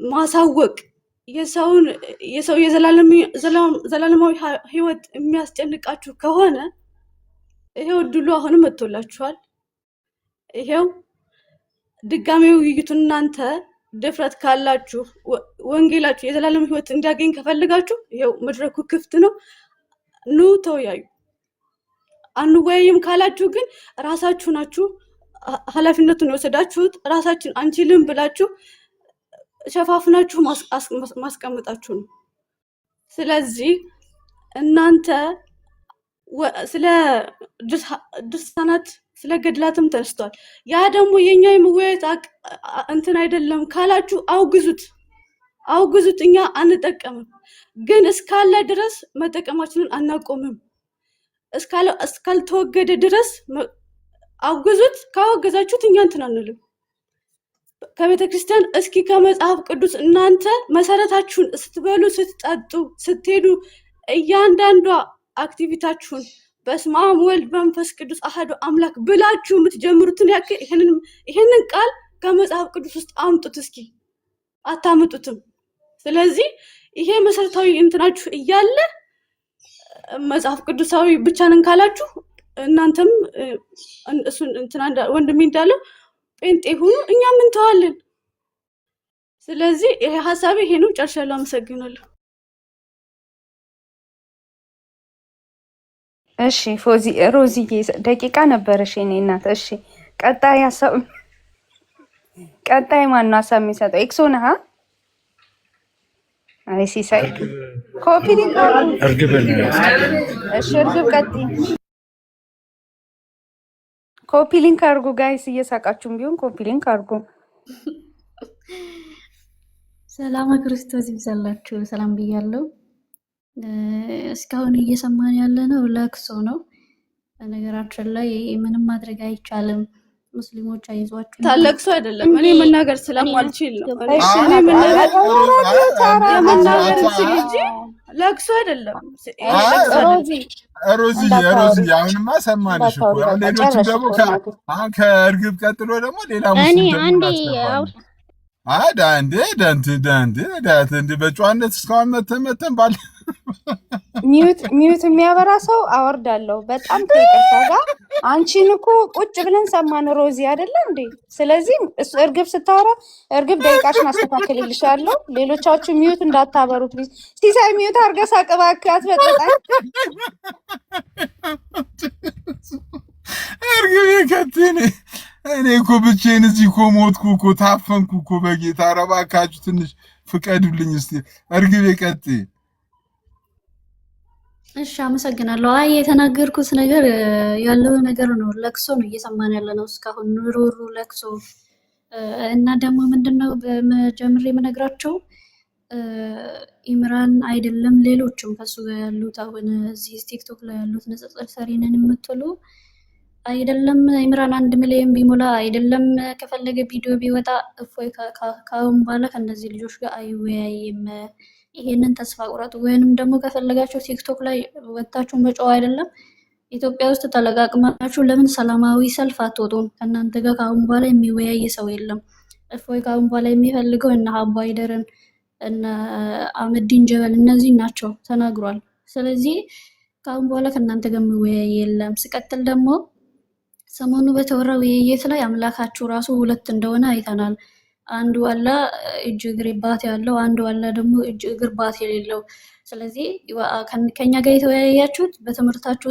ማሳወቅ የሰው የዘላለማዊ ህይወት የሚያስጨንቃችሁ ከሆነ ይሄው ድሉ አሁንም መጥቶላችኋል። ይሄው ድጋሜ ውይይቱን እናንተ ድፍረት ካላችሁ ወንጌላችሁ የዘላለም ህይወት እንዲያገኝ ከፈልጋችሁ ይሄው መድረኩ ክፍት ነው። ኑ ተወያዩ። አንወያይም ካላችሁ ግን ራሳችሁ ናችሁ ኃላፊነቱን የወሰዳችሁት። ራሳችን አንችልም ብላችሁ ሸፋፍናችሁ ማስቀመጣችሁ ነው። ስለዚህ እናንተ ስለ ድርሳናት ስለ ገድላትም ተነስቷል። ያ ደግሞ የኛ የመወያየት እንትን አይደለም ካላችሁ አውግዙት። እኛ አንጠቀምም፣ ግን እስካለ ድረስ መጠቀማችንን አናቆምም። እስካልተወገደ ድረስ አውግዙት። ካወገዛችሁት እኛ እንትን አንልም። ከቤተ ክርስቲያን እስኪ ከመጽሐፍ ቅዱስ እናንተ መሰረታችሁን ስትበሉ፣ ስትጠጡ፣ ስትሄዱ እያንዳንዷ አክቲቪታችሁን በስመ አብ ወልድ መንፈስ ቅዱስ አሐዱ አምላክ ብላችሁ የምትጀምሩትን ያክል ይሄንን ቃል ከመጽሐፍ ቅዱስ ውስጥ አምጡት። እስኪ አታምጡትም። ስለዚህ ይሄ መሰረታዊ እንትናችሁ እያለ መጽሐፍ ቅዱሳዊ ብቻ ነን ካላችሁ እናንተም እሱን እንትና ወንድሜ እንዳለው ጴንጤ ሁኑ፣ እኛም እንተዋለን። ስለዚህ ይሄ ሐሳቤ ይሄ ነው። ጨርሻለሁ። አመሰግናለሁ። እሺ ሮዚዬ ደቂቃ ነበረሽ የኔ እናት። እሺ ቀጣይ ማን ነው ሀሳብ የሚሰጠው? ኤክሶ ነህ? አይ ሲሳይ ኮፒ ሊንክ እርግብ ቀጥይ። ኮፒ ሊንክ አድርጉ ጋይስ፣ እየሳቃችሁም ቢሆን ኮፒ ሊንክ አድርጉ። ሰላም ክርስቶስ ይብዛላችሁ። ሰላም ብያለሁ። እስካሁን እየሰማን ያለ ነው ለቅሶ ነው። በነገራችን ላይ ምንም ማድረግ አይቻልም። ሙስሊሞች አይዟችሁ። ታለቅሶ አይደለም፣ እኔ መናገር ስለማልችል ነው። እኔ መናገር እንጂ ለቅሶ አይደለም። ሮዚ አሁንማ ሰማንሽ እኮ። ሌሎች ደግሞ ከእርግብ ቀጥሎ ደግሞ ሌላ ሙስሊም ዳንቴ በጨዋነት እስካሁን መተን ባለ ሚዩት የሚያበራ ሰው አወርዳለሁ። በጣም ከይቅርታ ጋር አንቺን እኮ ቁጭ ብለን ሰማን ሮዚ አይደለ እንዴ? ስለዚህ እርግብ ስታወራ እርግብ ደቂቃሽን አስተካክልልሻለሁ። ሌሎቻችሁ ሚዩት እንዳታበሩ ፕሊዝ። ሲሳይ ሚዩት አድርገህ ሳቅ እባክህ፣ አትበጥብጣኝ። እርግብ የከቴኔ እኔ እኮ ብቻዬን እዚህ እኮ ሞትኩ እኮ ታፈንኩ እኮ። በጌታ ኧረ እባካችሁ ትንሽ ፍቀዱልኝ እስቲ። እርግብ ቀጥይ። እሺ አመሰግናለሁ። አይ የተናገርኩት ነገር ያለው ነገር ነው። ለቅሶ ነው እየሰማን ያለ ነው እስካሁን ኑሩሩ ለቅሶ። እና ደግሞ ምንድነው በመጀመሪያ የምነግራቸው ኢምራን አይደለም ሌሎችም ከሱ ጋር ያሉት አሁን እዚህ ቲክቶክ ላይ ያሉት ንጽጽር ሰሪ ነን የምትሉ አይደለም ኢምራን 1 ሚሊዮን ቢሞላ አይደለም ከፈለገ ቪዲዮ ቢወጣ እፎይ ካሁን በኋላ ከእነዚህ ልጆች ጋር አይወያይም። ይሄንን ተስፋ ቁረጡ። ወይንም ደግሞ ከፈለጋችሁ ቲክቶክ ላይ ወጣችሁ መጫው አይደለም ኢትዮጵያ ውስጥ ተለቃቅማችሁ ለምን ሰላማዊ ሰልፍ አትወጡም? ከእናንተ ጋር ካሁን በኋላ የሚወያይ ሰው የለም። እፎይ ካሁን በኋላ የሚፈልገው እና አባ አይደርን እና አህመዲን ጀበል እነዚህ ናቸው ተናግሯል። ስለዚህ ካሁን በኋላ ከእናንተ ጋር የሚወያይ የለም። ሲቀጥል ደግሞ ሰሞኑ በተወራው ውይይት ላይ አምላካችሁ ራሱ ሁለት እንደሆነ አይተናል። አንዱ አላ እጅ እግር ባት ያለው፣ አንዱ አላ ደግሞ እጅ እግር ባት የሌለው። ስለዚህ ከኛ ጋር የተወያያችሁት በትምህርታችሁ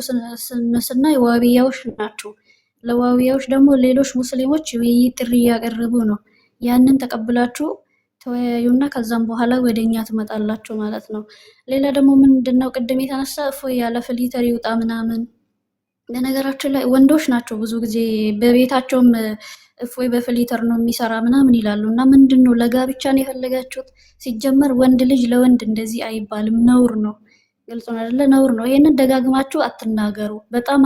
ስናይ ዋቢያዎች ናቸው። ለዋቢያዎች ደግሞ ሌሎች ሙስሊሞች ውይይት ጥሪ እያቀረቡ ነው። ያንን ተቀብላችሁ ተወያዩና ከዛም በኋላ ወደኛ ትመጣላችሁ ማለት ነው። ሌላ ደግሞ ምንድነው ቅድም የተነሳ እፎይ ያለ ፍሊተር ይውጣ ምናምን። በነገራችን ላይ ወንዶች ናቸው ብዙ ጊዜ በቤታቸውም እፎይ በፍሊተር ነው የሚሰራ ምናምን ይላሉ። እና ምንድነው ለጋብቻ ነው የፈለጋችሁት? ሲጀመር ወንድ ልጅ ለወንድ እንደዚህ አይባልም፣ ነውር ነው። ግልጽ ነው አይደለ? ነውር ነው። ይሄንን ደጋግማችሁ አትናገሩ። በጣም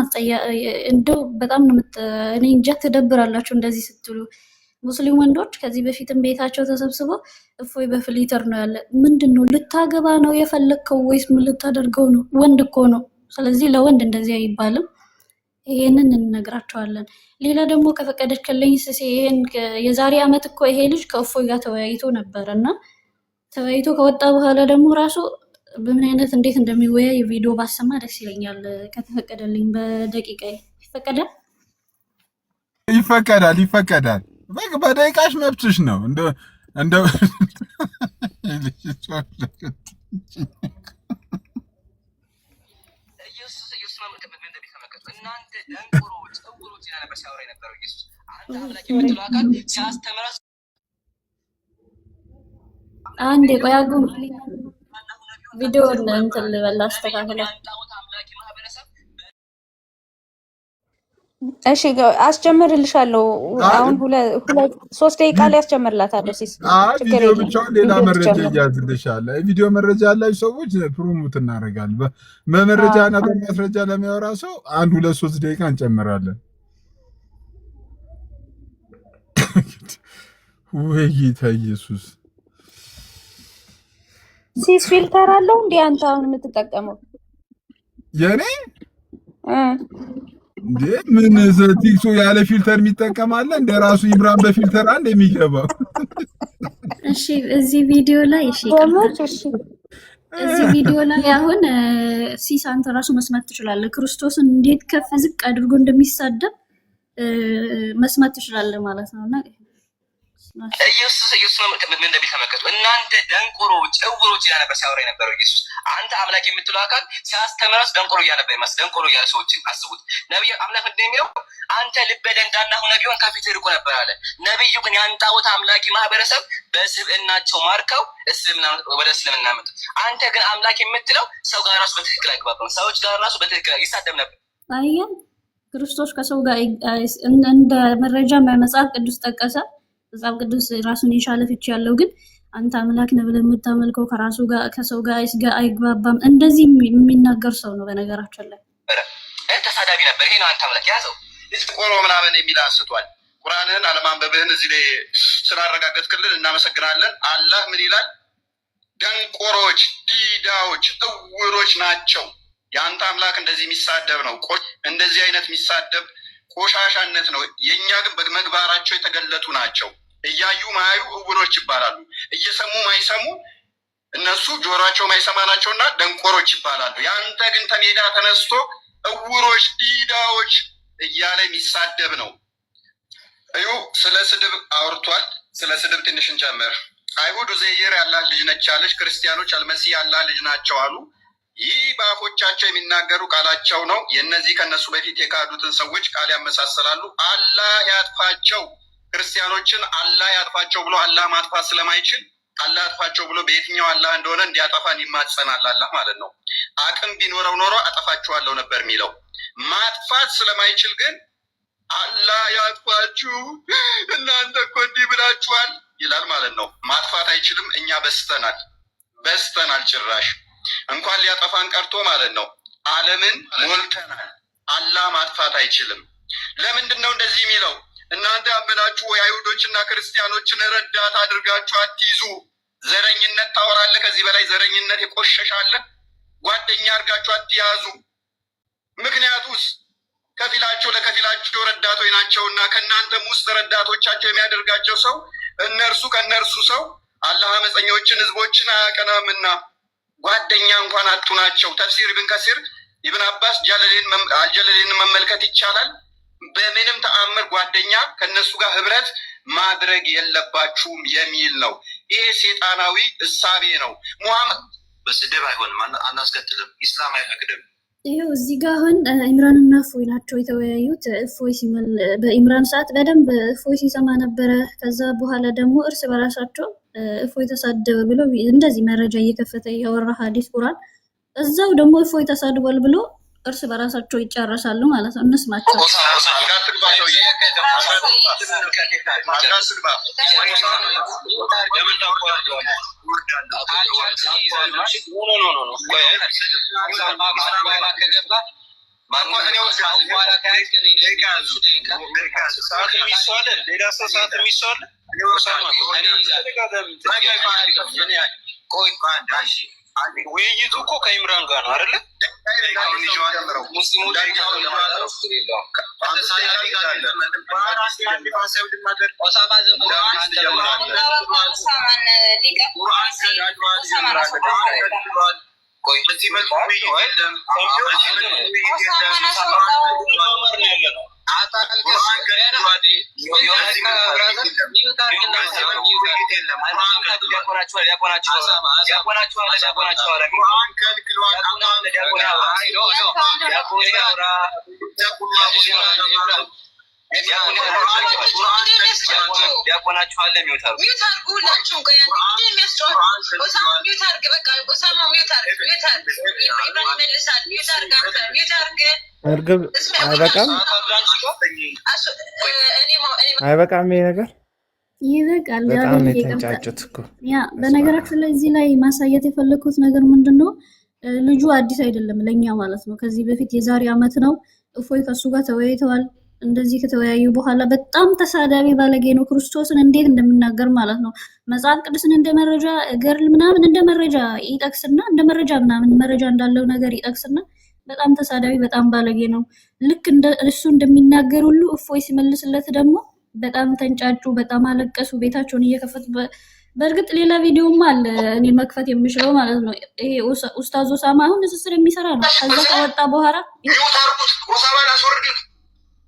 እንደው በጣም ነው እኔ እንጃ ትደብራላችሁ እንደዚህ ስትሉ። ሙስሊም ወንዶች ከዚህ በፊትም ቤታቸው ተሰብስበው እፎይ በፍሊተር ነው ያለ። ምንድነው ልታገባ ነው የፈለግከው ወይስ ምን ልታደርገው ነው? ወንድ እኮ ነው። ስለዚህ ለወንድ እንደዚህ አይባልም። ይሄንን እንነግራቸዋለን። ሌላ ደግሞ ከፈቀደችልኝ ስሴ ይሄን የዛሬ አመት እኮ ይሄ ልጅ ከእፎይ ጋር ተወያይቶ ነበር እና ተወያይቶ ከወጣ በኋላ ደግሞ ራሱ በምን አይነት እንዴት እንደሚወያይ ቪዲዮ ባሰማ ደስ ይለኛል። ከተፈቀደልኝ በደቂቃ ይፈቀዳል? ይፈቀዳል። በደቂቃሽ መብትሽ ነው። እንደ አንዴ ቆይ አቁም። ቪዲዮውን እንትን ልበል አስተካክለው። እሺ አስጀምርልሻለሁ። አሁን 3 ደቂቃ ላይ አስጀምርላታለሁ። ሲስ ቪዲዮ ብቻውን ሌላ መረጃ እያዝልሻለሁ። ቪዲዮ መረጃ ያላችሁ ሰዎች ፕሮሞት እናደርጋለን። በመረጃና በማስረጃ ለሚያወራ ሰው 1 2 3 ደቂቃ እንጨምራለን። ወይ ጌታ ኢየሱስ። ሲስ ፊልተር አለው እንዴ አንተ አሁን የምትጠቀመው? የኔ እንዴ ምን ቲክቶ ያለ ፊልተር የሚጠቀም አለ? እንደ ራሱ ኢምራን በፊልተር አንድ የሚገባው። እሺ እዚህ ቪዲዮ ላይ እዚህ ቪዲዮ ላይ አሁን ሲስ አንተ ራሱ መስማት ትችላለህ። ክርስቶስን እንዴት ከፍ ዝቅ አድርጎ እንደሚሳደብ መስማት ትችላለህ ማለት ነውና ኢየሱስ ምን እንደሚተመከቱ እናንተ ደንቆሮች እውሮች እያነበረ ሲያወራ የነበረው ኢየሱስ አንተ አምላክ የምትለው አካል ሲያስተምረስ ደንቆሮ እያነበረ ደንቆሮ እያለ ሰዎችን አስቡት። ነብዩ አምላክ እንደሚለው አንተ ልበ ደንዳና ሆነ ቢሆን ከፊት ርቆ ነበር አለ። ነብዩ ግን ያን ጣዖት አምላኪ ማህበረሰብ በስብዕናቸው ማርከው ወደ እስልምና መጡ። አንተ ግን አምላክ የምትለው ሰው ጋር ራሱ በትክክል አይግባባም። ሰዎች ጋር ራሱ በትክክል ይሳደብ ነበር። አየን ክርስቶስ ከሰው ጋር እንደ መረጃ መጽሐፍ ቅዱስ ጠቀሰ። መጽሐፍ ቅዱስ ራሱን የቻለ ፍቺ ያለው ግን አንተ አምላክ ነህ ብለህ የምታመልከው ከራሱ ጋር ከሰው ጋር አይግባባም። እንደዚህ የሚናገር ሰው ነው። በነገራችን ላይ ተሳዳቢ ነበር። ይሄ ነው አንተ አምላክ ያዘው ቆሮ ምናምን የሚል አንስቷል። ቁርአንን አለማንበብህን እዚህ ላይ ስላረጋገጥክልን እናመሰግናለን። አላህ ምን ይላል? ደንቆሮች፣ ዲዳዎች፣ እውሮች ናቸው። የአንተ አምላክ እንደዚህ የሚሳደብ ነው። እንደዚህ አይነት የሚሳደብ ቆሻሻነት ነው። የእኛ ግን በመግባራቸው የተገለጡ ናቸው። እያዩ ማያዩ እውሮች ይባላሉ። እየሰሙ ማይሰሙ እነሱ ጆሯቸው ማይሰማ ናቸውና ደንቆሮች ይባላሉ። ያንተ ግን ተሜዳ ተነስቶ እውሮች፣ ዲዳዎች እያለ የሚሳደብ ነው። እዩ ስለ ስድብ አውርቷል። ስለ ስድብ ትንሽ እንጨምር። አይሁድ ኡዘይር ያላህ ልጅ ነች አለች። ክርስቲያኖች አልመሲህ ያላህ ልጅ ናቸው አሉ። ይህ በአፎቻቸው የሚናገሩ ቃላቸው ነው። የእነዚህ ከነሱ በፊት የካዱትን ሰዎች ቃል ያመሳሰላሉ። አላህ ያጥፋቸው። ክርስቲያኖችን አላህ ያጥፋቸው ብሎ አላህ ማጥፋት ስለማይችል አላህ ያጥፋቸው ብሎ በየትኛው አላህ እንደሆነ እንዲያጠፋን ይማጸናል አላህ ማለት ነው። አቅም ቢኖረው ኖሮ አጠፋችኋለሁ ነበር የሚለው። ማጥፋት ስለማይችል ግን አላህ ያጥፋችሁ እናንተ እኮ እንዲህ ብላችኋል ይላል ማለት ነው። ማጥፋት አይችልም። እኛ በስተናል ጭራሽ እንኳን ሊያጠፋን ቀርቶ ማለት ነው ዓለምን ሞልተናል። አላህ ማጥፋት አይችልም። ለምንድን ነው እንደዚህ የሚለው? እናንተ ያመናችሁ ወይ አይሁዶችና ክርስቲያኖችን ረዳት አድርጋችሁ አትይዙ። ዘረኝነት ታወራለህ። ከዚህ በላይ ዘረኝነት የቆሸሻለ ጓደኛ አድርጋችሁ አትያዙ። ምክንያቱስ ከፊላቸው ለከፊላቸው ረዳቶች ናቸውና ከእናንተም ውስጥ ረዳቶቻቸው የሚያደርጋቸው ሰው እነርሱ ከእነርሱ ሰው አላህ አመፀኞችን ህዝቦችን አያቀናምና ጓደኛ እንኳን አጡ ናቸው። ተፍሲር ኢብን ከሲር ኢብን አባስ አልጀለሌን መመልከት ይቻላል። በምንም ተአምር ጓደኛ ከነሱ ጋር ህብረት ማድረግ የለባችሁም የሚል ነው። ይሄ ሴጣናዊ እሳቤ ነው። ሙሐመድ በስድብ አይሆንም፣ አናስከትልም፣ ኢስላም አይፈቅድም። ይኸው እዚህ ጋር አሁን ኢምራን እና እፎይ ናቸው የተወያዩት። እፎይ በኢምራን ሰዓት በደንብ እፎይ ሲሰማ ነበረ። ከዛ በኋላ ደግሞ እርስ በራሳቸው እፎይ ተሳደበ ብሎ እንደዚህ መረጃ እየከፈተ ያወራ ሐዲስ ቁርአን፣ እዛው ደግሞ እፎይ ተሳድቧል ብሎ እርስ በራሳቸው ይጨርሳሉ ማለት ነው። እንስማቸው። ውይይቱ እኮ ከኢምራን ጋር ነው አይደለ? እርግብ አይበቃም አይበቃም ይሄ ነገር ይበቃል። በጣም ነው የተንጫጩት እኮ። ያ በነገራችን ላይ እዚህ ላይ ማሳየት የፈለኩት ነገር ምንድነው ልጁ አዲስ አይደለም ለኛ ማለት ነው። ከዚህ በፊት የዛሬ አመት ነው እፎይ ከሱ ጋር ተወያይተዋል። እንደዚህ ከተወያዩ በኋላ በጣም ተሳዳቢ ባለጌ ነው። ክርስቶስን እንዴት እንደሚናገር ማለት ነው። መጽሐፍ ቅዱስን እንደ መረጃ ገርል ምናምን እንደ መረጃ ይጠቅስና እንደ መረጃ ምናምን መረጃ እንዳለው ነገር ይጠቅስና በጣም ተሳዳቢ በጣም ባለጌ ነው። ልክ እንደ እሱ እንደሚናገር ሁሉ እፎይ ሲመልስለት ደግሞ በጣም ተንጫጩ፣ በጣም አለቀሱ፣ ቤታቸውን እየከፈቱ በእርግጥ ሌላ ቪዲዮም አለ እኔ መክፈት የምችለው ማለት ነው። ይሄ ኡስታዝ ኦሳማ አሁን ንስስር የሚሰራ ነው። ከዛ ከወጣ በኋላ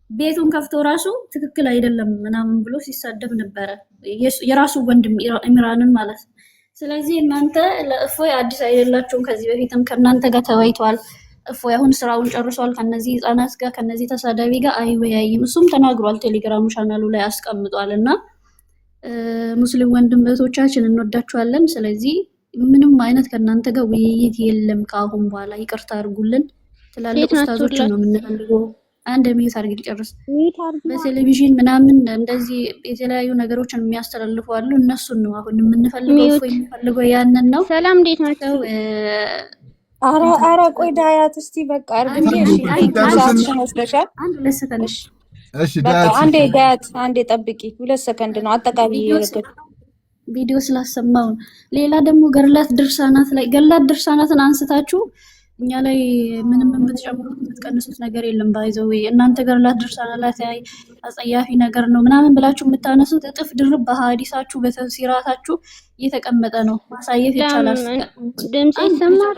ቤቱን ከፍቶ ራሱ ትክክል አይደለም ምናምን ብሎ ሲሳደብ ነበረ የራሱ ወንድም ኢምራንን ማለት ነው። ስለዚህ እናንተ ለእፎይ አዲስ አይደላችሁም። ከዚህ በፊትም ከእናንተ ጋር ተወያይተዋል። እፎይ አሁን ስራውን ጨርሷል። ከነዚህ ህጻናት ጋር ከነዚህ ተሳዳቢ ጋር አይወያይም። እሱም ተናግሯል፣ ቴሌግራም ቻናሉ ላይ አስቀምጧል። እና ሙስሊም ወንድም እህቶቻችን እንወዳችኋለን። ስለዚህ ምንም አይነት ከእናንተ ጋር ውይይት የለም ከአሁን በኋላ ይቅርታ አድርጉልን። ትላልቅ ኡስታዞችን ነው የምንፈልገው። አንድ ሚዩት አድርጊ ልጨርስ። በቴሌቪዥን ምናምን እንደዚህ የተለያዩ ነገሮችን የሚያስተላልፉ አሉ። እነሱን ነው አሁን የምንፈልገው። እፎይ የሚፈልገው ያንን ነው። ሰላም እንዴት ናቸው? አረ ቆይ ዳያት እስቲ በቃ አርግልኝ። እሺ አንዴ ዳያት አንዴ ጠብቂ፣ 2 ሰከንድ ነው አጠቃላይ ቪዲዮ ስላሰማው። ሌላ ደግሞ ገርላት ድርሳናትን አንስታችሁ እኛ ላይ ምንም የምትጨምሩት የምትቀንሱት ነገር የለም። ባይዘው እናንተ ገርላት ድርሳናት ላይ አጸያፊ ነገር ነው ምናምን ብላችሁ የምታነሱት እጥፍ ድርብ በሐዲሳችሁ በተፍሲራታችሁ እየተቀመጠ ነው። ማሳየት ይቻላል። ድምጽ ይሰማል?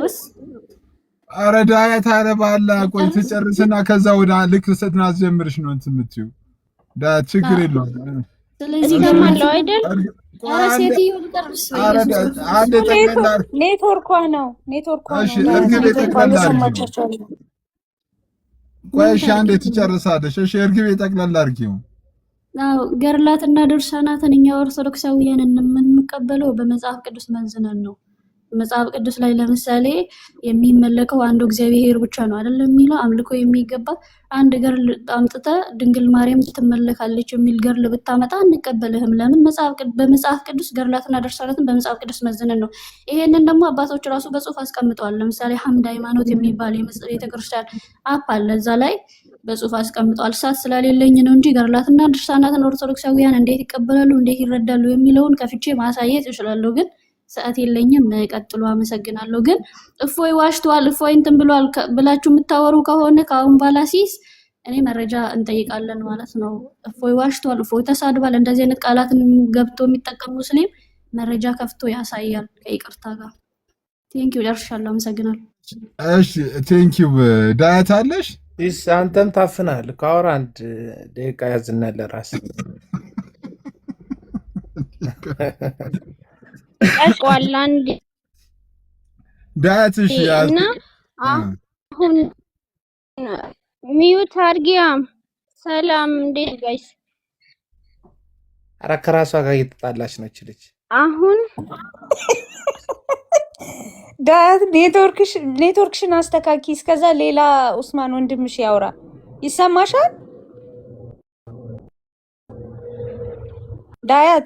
ኧረ ዳያት አለ ባላ ቆይ ትጨርስና ከዛ ወደ ልክ ስትናስጀምርሽ ነው እንትን የምትይው ዳያት ችግር የለውም። ስለዚህ ይሰማል አይደል? ኧረ ሴትዮ ልጨርስ። አንዴ ጠቅላላ ኔትወርኳ ነው። እሺ እርግቤ ጠቅላላ ቆይ እሺ አንዴ ትጨርሳለሽ። እሺ እርግቤ ጠቅላላ አድርጊው። አዎ ገርላትና ድርሳናትን እኛ ኦርቶዶክሳውያን የምንቀበለው በመጽሐፍ ቅዱስ መዝነን ነው። መጽሐፍ ቅዱስ ላይ ለምሳሌ የሚመለከው አንዱ እግዚአብሔር ብቻ ነው አይደለም የሚለው አምልኮ የሚገባ አንድ ገርል አምጥተ ድንግል ማርያም ትመለካለች የሚል ገርል ብታመጣ አንቀበልህም። ለምን? በመጽሐፍ ቅዱስ ገርላትና ድርሳናትን በመጽሐፍ ቅዱስ መዝነን ነው። ይሄንን ደግሞ አባቶች ራሱ በጽሁፍ አስቀምጠዋል። ለምሳሌ ሐምድ ሃይማኖት የሚባል ቤተክርስቲያን አፕ አለ። እዛ ላይ በጽሁፍ አስቀምጠዋል። ሰዓት ስለሌለኝ ነው እንጂ ገርላትና ድርሳናትን ኦርቶዶክሳውያን እንዴት ይቀበላሉ እንዴት ይረዳሉ የሚለውን ከፍቼ ማሳየት እችላለሁ ግን ሰዓት የለኝም። ቀጥሎ አመሰግናለሁ። ግን እፎይ ዋሽቷል፣ እፎይ እንትን ብሏል ብላችሁ የምታወሩ ከሆነ ከአሁን በኋላ ሲስ እኔ መረጃ እንጠይቃለን ማለት ነው። እፎይ ዋሽቷል፣ እፎይ ተሳድቧል፣ እንደዚህ አይነት ቃላትን ገብቶ የሚጠቀም ሙስሊም መረጃ ከፍቶ ያሳያል ከይቅርታ ጋር። ቴንኪው ጨርሻለሁ። አመሰግናለሁ። እሺ ቴንኪው ዳያት አለሽ? ይስ አንተም ታፍናል። ከአወራ 1 ደቂቃ ያዝናል ለራስ ቀርቋል አንድ ዳያትሽ እና አሁን ሚዩት አድርጊያ። ሰላም እንዴት ጋይስ? ኧረ ከራሷ ጋር እየተጣላች ነው ልጅ። አሁን ዳያት ኔትወርክሽን አስተካኪ። እስከዛ ሌላ ኡስማን ወንድምሽ ያውራ። ይሰማሻል ዳያት?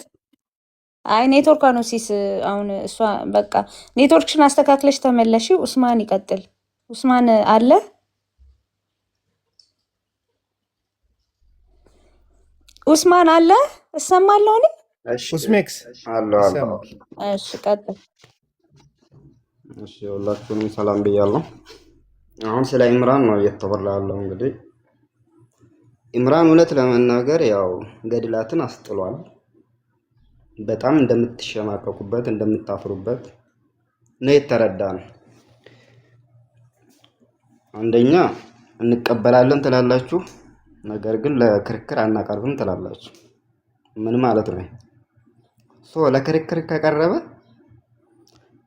አይ ኔትወርኳ ነው ሲስ። አሁን እሷ በቃ ኔትወርክሽን አስተካክለሽ ተመለሺ። ኡስማን ይቀጥል። ኡስማን አለ? ኡስማን አለ? እሰማለሁ እኔ። እሺ ኡስሜክስ አሎ አሎ። እሺ ቀጥል። እሺ ሁላችሁንም ሰላም ብያለሁ። አሁን ስለ ኢምራን ነው እየተወራ ያለው። እንግዲህ ኢምራን እውነት ለመናገር ያው ገድላትን አስጥሏል። በጣም እንደምትሸማቀቁበት እንደምታፍሩበት ነው የተረዳነው። አንደኛ እንቀበላለን ትላላችሁ፣ ነገር ግን ለክርክር አናቀርብም ትላላችሁ። ምን ማለት ነው? ለክርክር ከቀረበ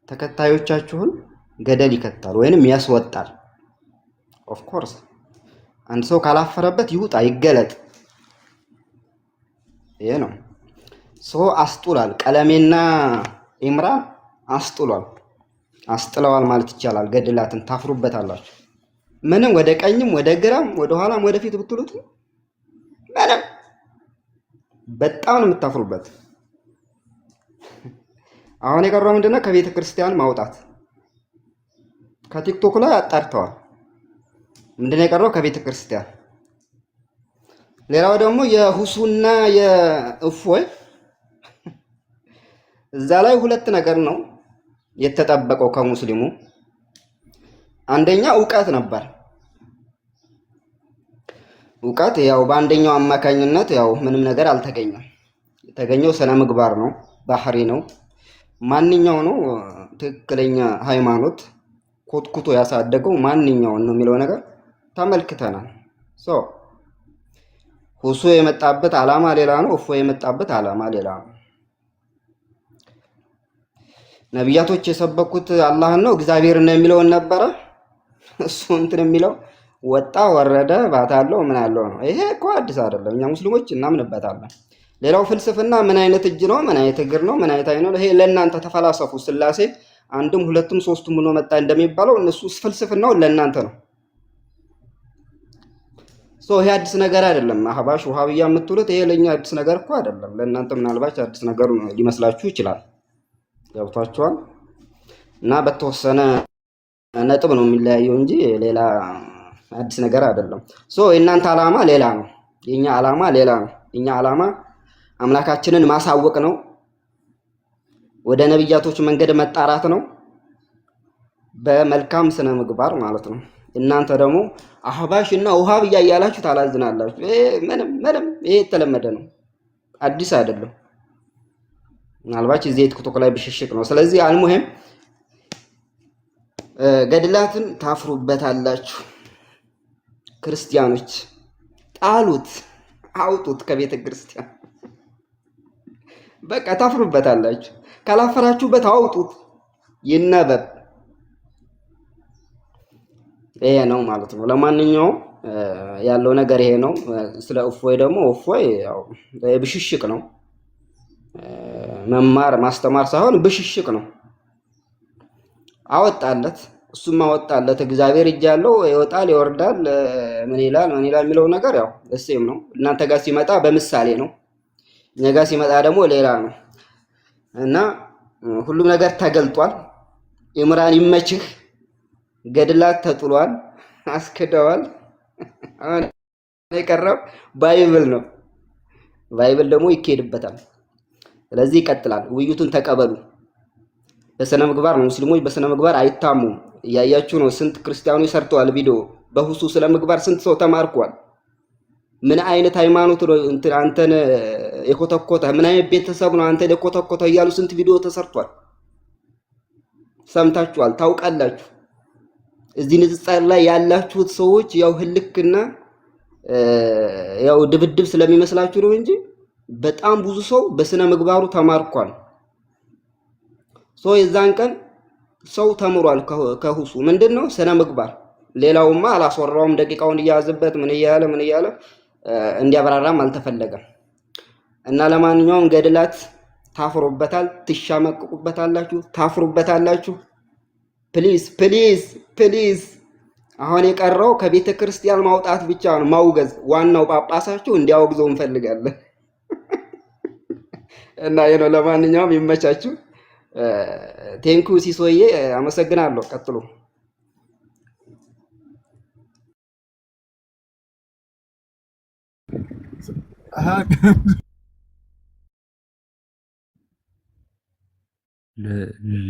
ተከታዮቻችሁን ገደል ይከታል ወይንም ያስወጣል። ኦፍ ኮርስ አንድ ሰው ካላፈረበት ይውጣ ይገለጥ። ይሄ ነው። አስጥሏል። ቀለሜና ኢምራን አስጥለዋል ማለት ይቻላል። ገድላትን ታፍሩበታላችሁ። ምንም ወደ ቀኝም ወደ ግራም ወደ ኋላም ወደፊት ብትሉት ምንም በጣም ነው የምታፍሩበት። አሁን የቀረው ምንድነው? ከቤተ ክርስቲያን ማውጣት። ከቲክቶክ ላይ አጣርተዋል። ምንድነው የቀረው? ከቤተ ክርስቲያን። ሌላው ደግሞ የሁሱና የእፎይ እዛ ላይ ሁለት ነገር ነው የተጠበቀው ከሙስሊሙ። አንደኛ እውቀት ነበር። እውቀት ያው በአንደኛው አማካኝነት ያው ምንም ነገር አልተገኘም። የተገኘው ስነ ምግባር ነው፣ ባህሪ ነው። ማንኛው ነው ትክክለኛ ሃይማኖት ኮትኩቶ ያሳደገው ማንኛውን ነው የሚለው ነገር ተመልክተናል። ሁሱ የመጣበት ዓላማ ሌላ ነው፣ እፎይ የመጣበት ዓላማ ሌላ ነው። ነቢያቶች የሰበኩት አላህን ነው እግዚአብሔርን ነው የሚለውን ነበረ። እሱ እንትን የሚለው ወጣ ወረደ ባታለው ምን አለው ነው። ይሄ እኮ አዲስ አይደለም፣ እኛ ሙስሊሞች እናምንበታለን። ሌላው ፍልስፍና ምን አይነት እጅ ነው፣ ምን አይነት እግር ነው፣ ምን አይነት አይን ነው፣ ይሄ ለእናንተ ተፈላሰፉ። ስላሴ አንድም ሁለቱም ሶስቱም ሆኖ መጣ እንደሚባለው እነሱ ፍልስፍናው ለእናንተ ነው። ይሄ አዲስ ነገር አይደለም። አህባሽ ውሃብያ የምትሉት ይሄ ለኛ አዲስ ነገር እኮ አይደለም። ለእናንተ ምናልባት አዲስ ነገር ሊመስላችሁ ይችላል። ገብቷችኋል? እና በተወሰነ ነጥብ ነው የሚለያየው እንጂ ሌላ አዲስ ነገር አይደለም። የእናንተ ዓላማ ሌላ ነው፣ የኛ ዓላማ ሌላ ነው። የኛ ዓላማ አምላካችንን ማሳወቅ ነው፣ ወደ ነብያቶች መንገድ መጣራት ነው፣ በመልካም ስነ ምግባር ማለት ነው። እናንተ ደግሞ አህባሽ እና ውሃብያ እያላችሁ ታላዝናላችሁ። ምንም ይሄ የተለመደ ነው፣ አዲስ አይደለም። ምናልባት እዚህ ቲክቶክ ላይ ብሽሽቅ ነው። ስለዚህ አልሙሂም ገድላትን ታፍሩበታላችሁ። ክርስቲያኖች ጣሉት፣ አውጡት ከቤተ ክርስቲያን። በቃ ታፍሩበታላችሁ። ካላፈራችሁበት አውጡት፣ ይነበብ። ይሄ ነው ማለት ነው። ለማንኛውም ያለው ነገር ይሄ ነው። ስለ እፎይ ደግሞ እፎይ ያው ብሽሽቅ ነው፣ መማር ማስተማር ሳይሆን ብሽሽቅ ነው። አወጣለት፣ እሱም አወጣለት። እግዚአብሔር እጅ ያለው ይወጣል ይወርዳል፣ ምን ይላል የሚለው ነገር ያው እሴም ነው። እናንተ ጋር ሲመጣ በምሳሌ ነው፣ እኛ ጋር ሲመጣ ደግሞ ሌላ ነው። እና ሁሉም ነገር ተገልጧል። ኢምራን ይመችህ። ገድላት ተጥሏል፣ አስክደዋል። አሁን የቀረው ባይብል ነው። ባይብል ደግሞ ይካሄድበታል። ስለዚህ ይቀጥላል። ውይይቱን ተቀበሉ። በስነ ምግባር ነው። ሙስሊሞች በስነ ምግባር አይታሙም። እያያችሁ ነው። ስንት ክርስቲያኖች ሰርተዋል ቪዲዮ በሁሱ ስለ ምግባር። ስንት ሰው ተማርኳል። ምን አይነት ሃይማኖት ነው አንተን የኮተኮተ? ምን አይነት ቤተሰብ ነው አንተን የኮተኮተ? እያሉ ስንት ቪዲዮ ተሰርቷል። ሰምታችኋል፣ ታውቃላችሁ። እዚህ ንጽጽር ላይ ያላችሁት ሰዎች ያው ህልክና ያው ድብድብ ስለሚመስላችሁ ነው እንጂ በጣም ብዙ ሰው በስነ ምግባሩ ተማርኳል። የዛን ቀን ሰው ተምሯል ከሁሱ ምንድነው ስነ ምግባር። ሌላውማ አላስወራውም። ደቂቃውን እያያዘበት ምን እያለ እንዲያብራራም አልተፈለገም። እና ለማንኛውም ገድላት ታፍሩበታል፣ ትሻመቅቁበታላችሁ፣ ታፍሩበታላችሁ። ፕሊዝ አሁን የቀረው ከቤተ ክርስቲያን ማውጣት ብቻ ነው፣ ማውገዝ። ዋናው ጳጳሳችሁ እንዲያወግዘው እንፈልጋለን። እና ይሄ ነው። ለማንኛውም ይመቻችሁ። ቴንኩ ሲሶዬ፣ አመሰግናለሁ። ቀጥሉ።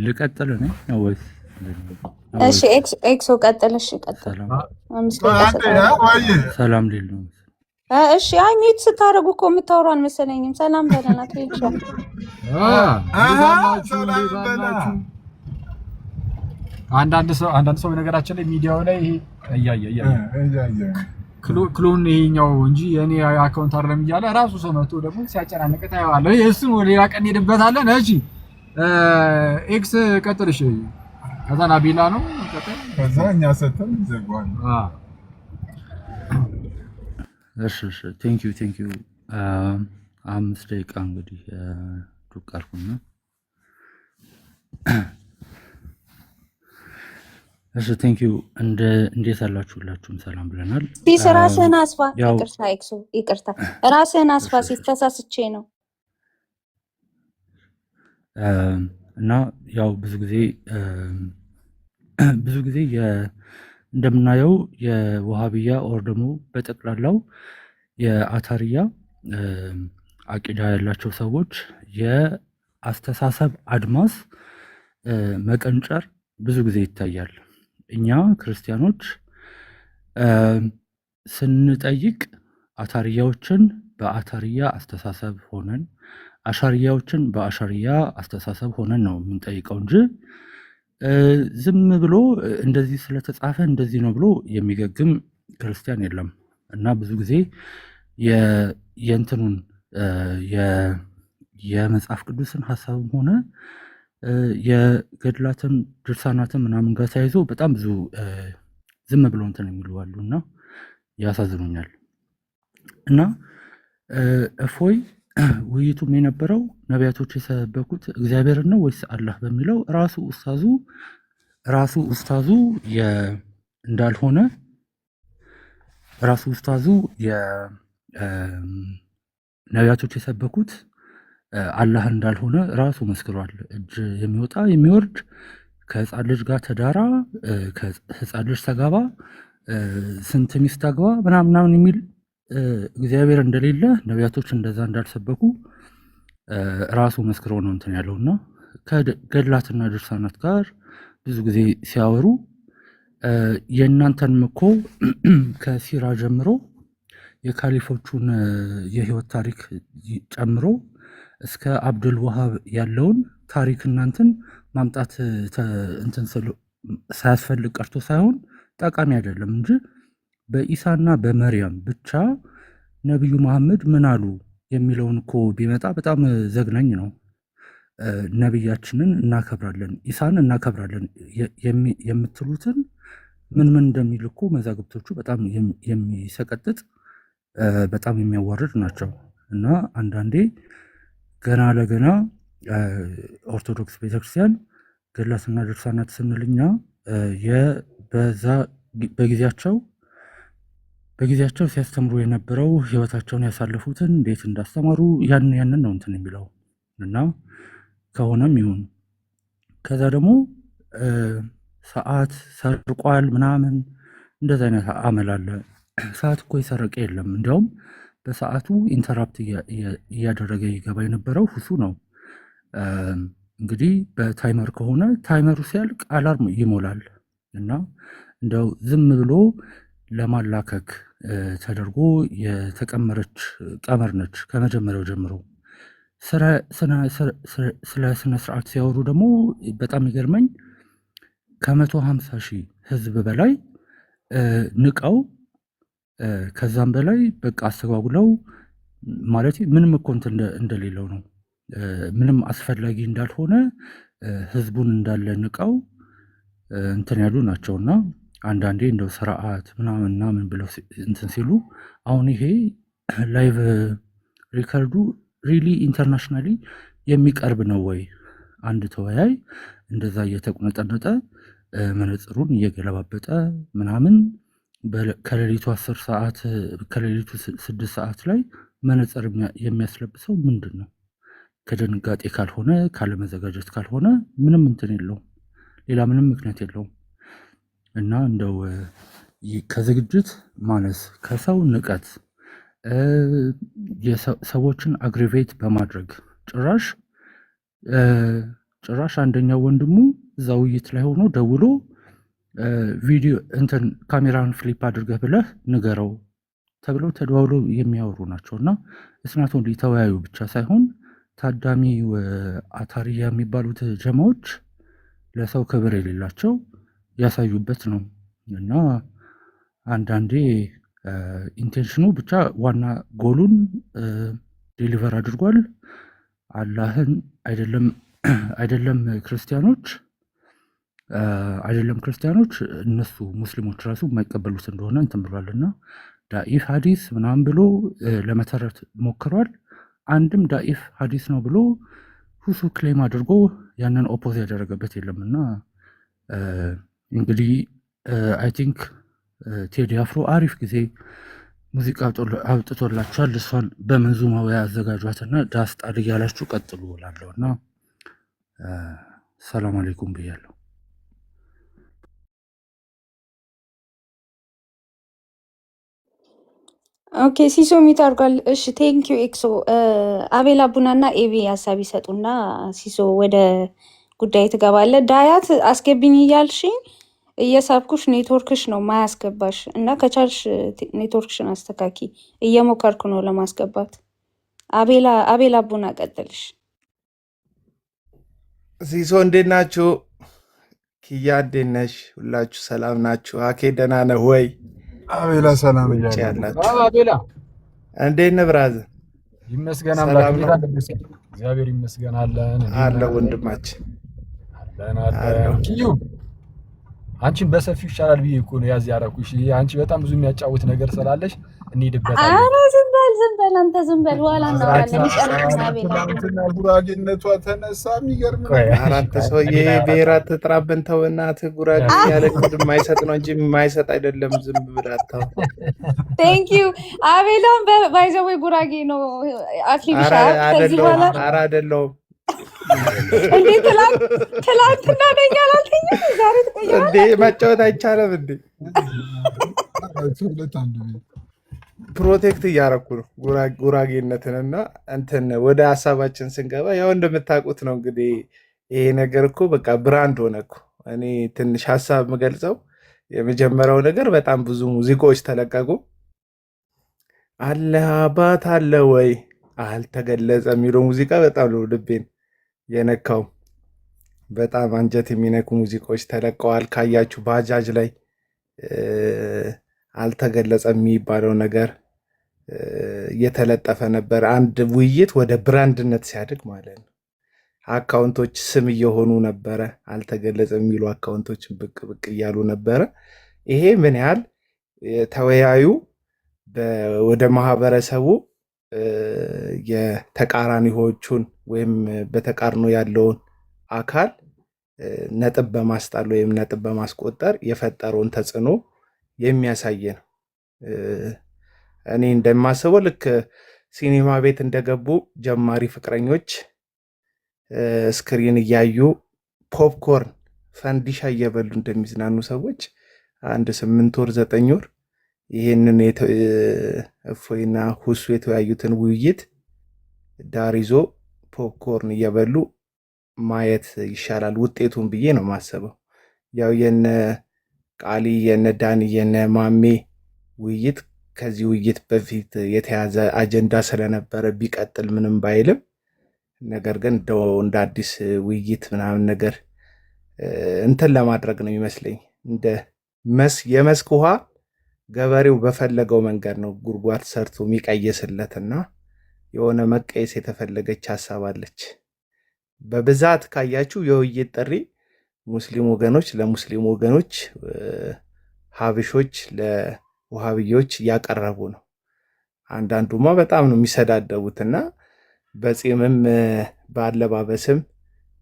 ልቀጥል ነው ወይስ? እሺ ኤክሶ ቀጥል። እሺ ቀጥል። ሰላም ሊል ነው። እሺ ሚዩት ስታደርጉ እኮ የምታወሩ አልመሰለኝም። ሰላም በለናት ልጅ አንዳንድ ሰው ነገራችን ላይ ሚዲያው ላይ እያየ ክሎን ይሄኛው እንጂ የኔ አካውንት አይደለም እያለ ራሱ ሰው መጥቶ ደግሞ ሲያጨናንቅ ታየዋለህ። እሱን ሌላ ቀን እንሄድበታለን። እሺ ኤክስ ቀጥል። እሺ ከዛ ናቢላ ነው ቀጥል። ከዛ እኛ ሰተን ዘጓል። እሺ ቴንክ ዩ 5 ደቂቃ እንግዲህ ዱቅ አልኩና እሺ ቴንክ ዩ እንዴት አላችሁላችሁም? ሰላም ብለናል። ፒስ ራስህን አስፋ። ይቅርታ ራስህን አስፋ። ሲተሳስቼ ነው እና ያው ብዙ ጊዜ እንደምናየው የወሃቢያ ኦር ደግሞ በጠቅላላው የአታሪያ አቂዳ ያላቸው ሰዎች የአስተሳሰብ አድማስ መቀንጨር ብዙ ጊዜ ይታያል። እኛ ክርስቲያኖች ስንጠይቅ አታሪያዎችን በአታሪያ አስተሳሰብ ሆነን አሻሪያዎችን በአሻሪያ አስተሳሰብ ሆነን ነው የምንጠይቀው እንጂ ዝም ብሎ እንደዚህ ስለተጻፈ እንደዚህ ነው ብሎ የሚገግም ክርስቲያን የለም። እና ብዙ ጊዜ የእንትኑን የመጽሐፍ ቅዱስን ሀሳብም ሆነ የገድላትን ድርሳናትን ምናምን ጋር ተያይዞ በጣም ብዙ ዝም ብሎ እንትን የሚሉ አሉ እና ያሳዝኑኛል። እና እፎይ ውይይቱም የነበረው ነቢያቶች የሰበኩት እግዚአብሔርን ነው ወይስ አላህ በሚለው ራሱ ኡስታዙ እንዳልሆነ ነቢያቶች የሰበኩት አላህ እንዳልሆነ ራሱ መስክሯል። እጅ የሚወጣ የሚወርድ ከህፃን ልጅ ጋር ተዳራ፣ ከህፃን ልጅ ተጋባ፣ ስንት ሚስት አግባ ምናምን የሚል እግዚአብሔር እንደሌለ ነቢያቶች እንደዛ እንዳልሰበኩ ራሱ መስክሮ ነው እንትን ያለውና ከገድላትና ድርሳናት ጋር ብዙ ጊዜ ሲያወሩ የእናንተንም እኮ ከሲራ ጀምሮ የካሊፎቹን የህይወት ታሪክ ጨምሮ እስከ አብዱል ወሃብ ያለውን ታሪክ እናንተን ማምጣት እንትን ሳያስፈልግ ቀርቶ ሳይሆን ጠቃሚ አይደለም እንጂ በኢሳና በመርያም ብቻ ነቢዩ መሐመድ ምን አሉ የሚለውን እኮ ቢመጣ በጣም ዘግናኝ ነው። ነቢያችንን እናከብራለን፣ ኢሳን እናከብራለን የምትሉትን ምን እንደሚል እኮ መዛግብቶቹ በጣም የሚሰቀጥጥ በጣም የሚያዋርድ ናቸው። እና አንዳንዴ ገና ለገና ኦርቶዶክስ ቤተክርስቲያን ገድላትና ድርሳናት ስንልኛ በጊዜያቸው ሲያስተምሩ የነበረው ህይወታቸውን ያሳለፉትን እንዴት እንዳስተማሩ ያንን ነው እንትን የሚለው እና ከሆነም ይሁን ከዛ ደግሞ ሰዓት ሰርቋል ምናምን እንደዛ አይነት አመል አለ። ሰዓት እኮ የሰረቀ የለም። እንዲያውም በሰዓቱ ኢንተራፕት እያደረገ ይገባ የነበረው ሁሱ ነው። እንግዲህ በታይመር ከሆነ ታይመሩ ሲያልቅ አላርም ይሞላል እና እንደው ዝም ብሎ ለማላከክ ተደርጎ የተቀመረች ቀመር ነች። ከመጀመሪያው ጀምሮ ስለ ስነ ስርዓት ሲያወሩ ደግሞ በጣም ይገርመኝ ከ150 ሺህ ህዝብ በላይ ንቀው ከዛም በላይ በቃ አስተጓጉለው ማለት ምንም እኮ እንትን እንደሌለው ነው፣ ምንም አስፈላጊ እንዳልሆነ ህዝቡን እንዳለ ንቀው እንትን ያሉ ናቸውና አንዳንዴ እንደው ስርዓት ምናምን ብለው እንትን ሲሉ አሁን ይሄ ላይቭ ሪከርዱ ሪሊ ኢንተርናሽናሊ የሚቀርብ ነው ወይ? አንድ ተወያይ እንደዛ እየተቁነጠነጠ መነጽሩን እየገለባበጠ ምናምን ከሌሊቱ 10 ሰዓት ከሌሊቱ 6 ሰዓት ላይ መነጽር የሚያስለብሰው ምንድን ነው? ከድንጋጤ ካልሆነ ካለመዘጋጀት ካልሆነ ምንም እንትን የለውም፣ ሌላ ምንም ምክንያት የለውም። እና እንደው ከዝግጅት ማነስ ከሰው ንቀት ሰዎችን አግሪቬት በማድረግ ጭራሽ አንደኛው ወንድሙ እዛ ውይይት ላይ ሆኖ ደውሎ ቪዲዮ እንትን ካሜራን ፍሊፕ አድርገህ ብለህ ንገረው ተብለው ተደዋውለው የሚያወሩ ናቸው እና እስናቶን ሊተወያዩ ብቻ ሳይሆን ታዳሚ አታሪያ የሚባሉት ጀማዎች ለሰው ክብር የሌላቸው ያሳዩበት ነው እና አንዳንዴ ኢንቴንሽኑ ብቻ ዋና ጎሉን ዴሊቨር አድርጓል። አላህን አይደለም ክርስቲያኖች እነሱ ሙስሊሞች ራሱ የማይቀበሉት እንደሆነ እንትን ብሏልና ዳኢፍ ሀዲስ ምናምን ብሎ ለመተረት ሞክሯል። አንድም ዳኢፍ ሀዲስ ነው ብሎ ሁሱ ክሌም አድርጎ ያንን ኦፖዝ ያደረገበት የለምና እንግዲህ አይ ቲንክ ቴዲ አፍሮ አሪፍ ጊዜ ሙዚቃ አውጥቶላችኋል። እሷን በመንዙማው ያዘጋጇትና ዳስ ጣል እያላችሁ ቀጥሉ እላለሁና ሰላም አለይኩም ብያለሁ። ኦኬ ሲሶ ሚት አድርጓል። እሺ ቴንኪዩ ኤክሶ። አቤል አቡናና ኤቪ ሀሳብ ይሰጡና ሲሶ ወደ ጉዳይ ትገባለ። ዳያት አስገብኝ እያልሽኝ እየሳብኩሽ ኔትወርክሽ ነው ማያስገባሽ እና ከቻልሽ ኔትወርክሽን አስተካኪ። እየሞከርኩ ነው ለማስገባት። አቤል አቡና ቀጥልሽ። ሲሶ እንዴት ናችሁ? ኪያ እንዴት ነሽ? ሁላችሁ ሰላም ናችሁ? አኬ ደህና ነህ ወይ? አቤላ ሰላም ውጭ እያለ ያላችሁ አቤላ እንዴት ነህ ብራዘር? ይመስገን ሰላም አምላክ ነው? እግዚአብሔር ይመስገን አለን። አለ ወንድማችን አለን አለሁ። ኪዩ አንቺን በሰፊው ይሻላል ብዬ እኮ ነው ያዝ ያደረኩሽ። አንቺ በጣም ብዙ የሚያጫውት ነገር ስላለሽ እንሄድበታለን። አረ ዝም በል አንተ ዝም በል። በኋላ እናወራለን። ይጨርስ አቤላ። ትናንትና ጉራጌነቷ ተነሳ። የሚገርም ቆይ ነገር። አራንተ ሰውዬ ብሔር አትጥራብን ተው እናትህ። ጉራጌ ያለ ግድ የማይሰጥ ነው እንጂ የማይሰጥ አይደለም። ዝም ብለህ አታው። ቴንክ ዩ አቤላም ባይዘዌ ጉራጌ ነው። አትሊብሻ ከዚህ አይደለሁም። በኋላ ኧረ አይደለሁም እንዴ ትላንትና ነኝ አላልከኝም? ዛሬ ትቆያለህ እንዴ መጫወት አይቻልም እንዴ? ሁለት አንዱ ቤት ፕሮቴክት እያረኩ ነው ጉራጌነትንና እንትን ወደ ሀሳባችን ስንገባ ያው እንደምታውቁት ነው እንግዲህ ይሄ ነገር እኮ በቃ ብራንድ ሆነ እኮ። እኔ ትንሽ ሀሳብ የምገልጸው የመጀመሪያው ነገር በጣም ብዙ ሙዚቃዎች ተለቀቁ። አለ አባት አለ ወይ አልተገለጸ የሚለው ሙዚቃ በጣም ነው ልቤን የነካው። በጣም አንጀት የሚነኩ ሙዚቃዎች ተለቀዋል። ካያችሁ ባጃጅ ላይ አልተገለጸ የሚባለው ነገር እየተለጠፈ ነበር። አንድ ውይይት ወደ ብራንድነት ሲያድግ ማለት ነው። አካውንቶች ስም እየሆኑ ነበረ። አልተገለጸ የሚሉ አካውንቶች ብቅ ብቅ እያሉ ነበረ። ይሄ ምን ያህል ተወያዩ ወደ ማህበረሰቡ የተቃራኒዎቹን ወይም በተቃርኖ ያለውን አካል ነጥብ በማስጣል ወይም ነጥብ በማስቆጠር የፈጠረውን ተጽዕኖ የሚያሳይ ነው። እኔ እንደማስበው ልክ ሲኒማ ቤት እንደገቡ ጀማሪ ፍቅረኞች ስክሪን እያዩ ፖፕኮርን ፈንዲሻ እየበሉ እንደሚዝናኑ ሰዎች አንድ 8 ወር 9 ወር ይህንን እፎይና ሁሱ የተወያዩትን ውይይት ዳር ይዞ ፖፕኮርን እየበሉ ማየት ይሻላል ውጤቱን ብዬ ነው ማሰበው። ያው የነ ቃሊ የነ ዳኒ የነ ማሜ ውይይት ከዚህ ውይይት በፊት የተያዘ አጀንዳ ስለነበረ ቢቀጥል ምንም ባይልም፣ ነገር ግን እንደ አዲስ ውይይት ምናምን ነገር እንትን ለማድረግ ነው ይመስለኝ። እንደ የመስክ ውሃ ገበሬው በፈለገው መንገድ ነው ጉድጓድ ሰርቶ የሚቀየስለትና የሆነ መቀየስ የተፈለገች ሀሳብ አለች። በብዛት ካያችሁ የውይይት ጥሪ ሙስሊም ወገኖች ለሙስሊም ወገኖች፣ ሀብሾች ለውሃብዮች እያቀረቡ ነው። አንዳንዱማ በጣም ነው የሚሰዳደቡትና በጺምም በአለባበስም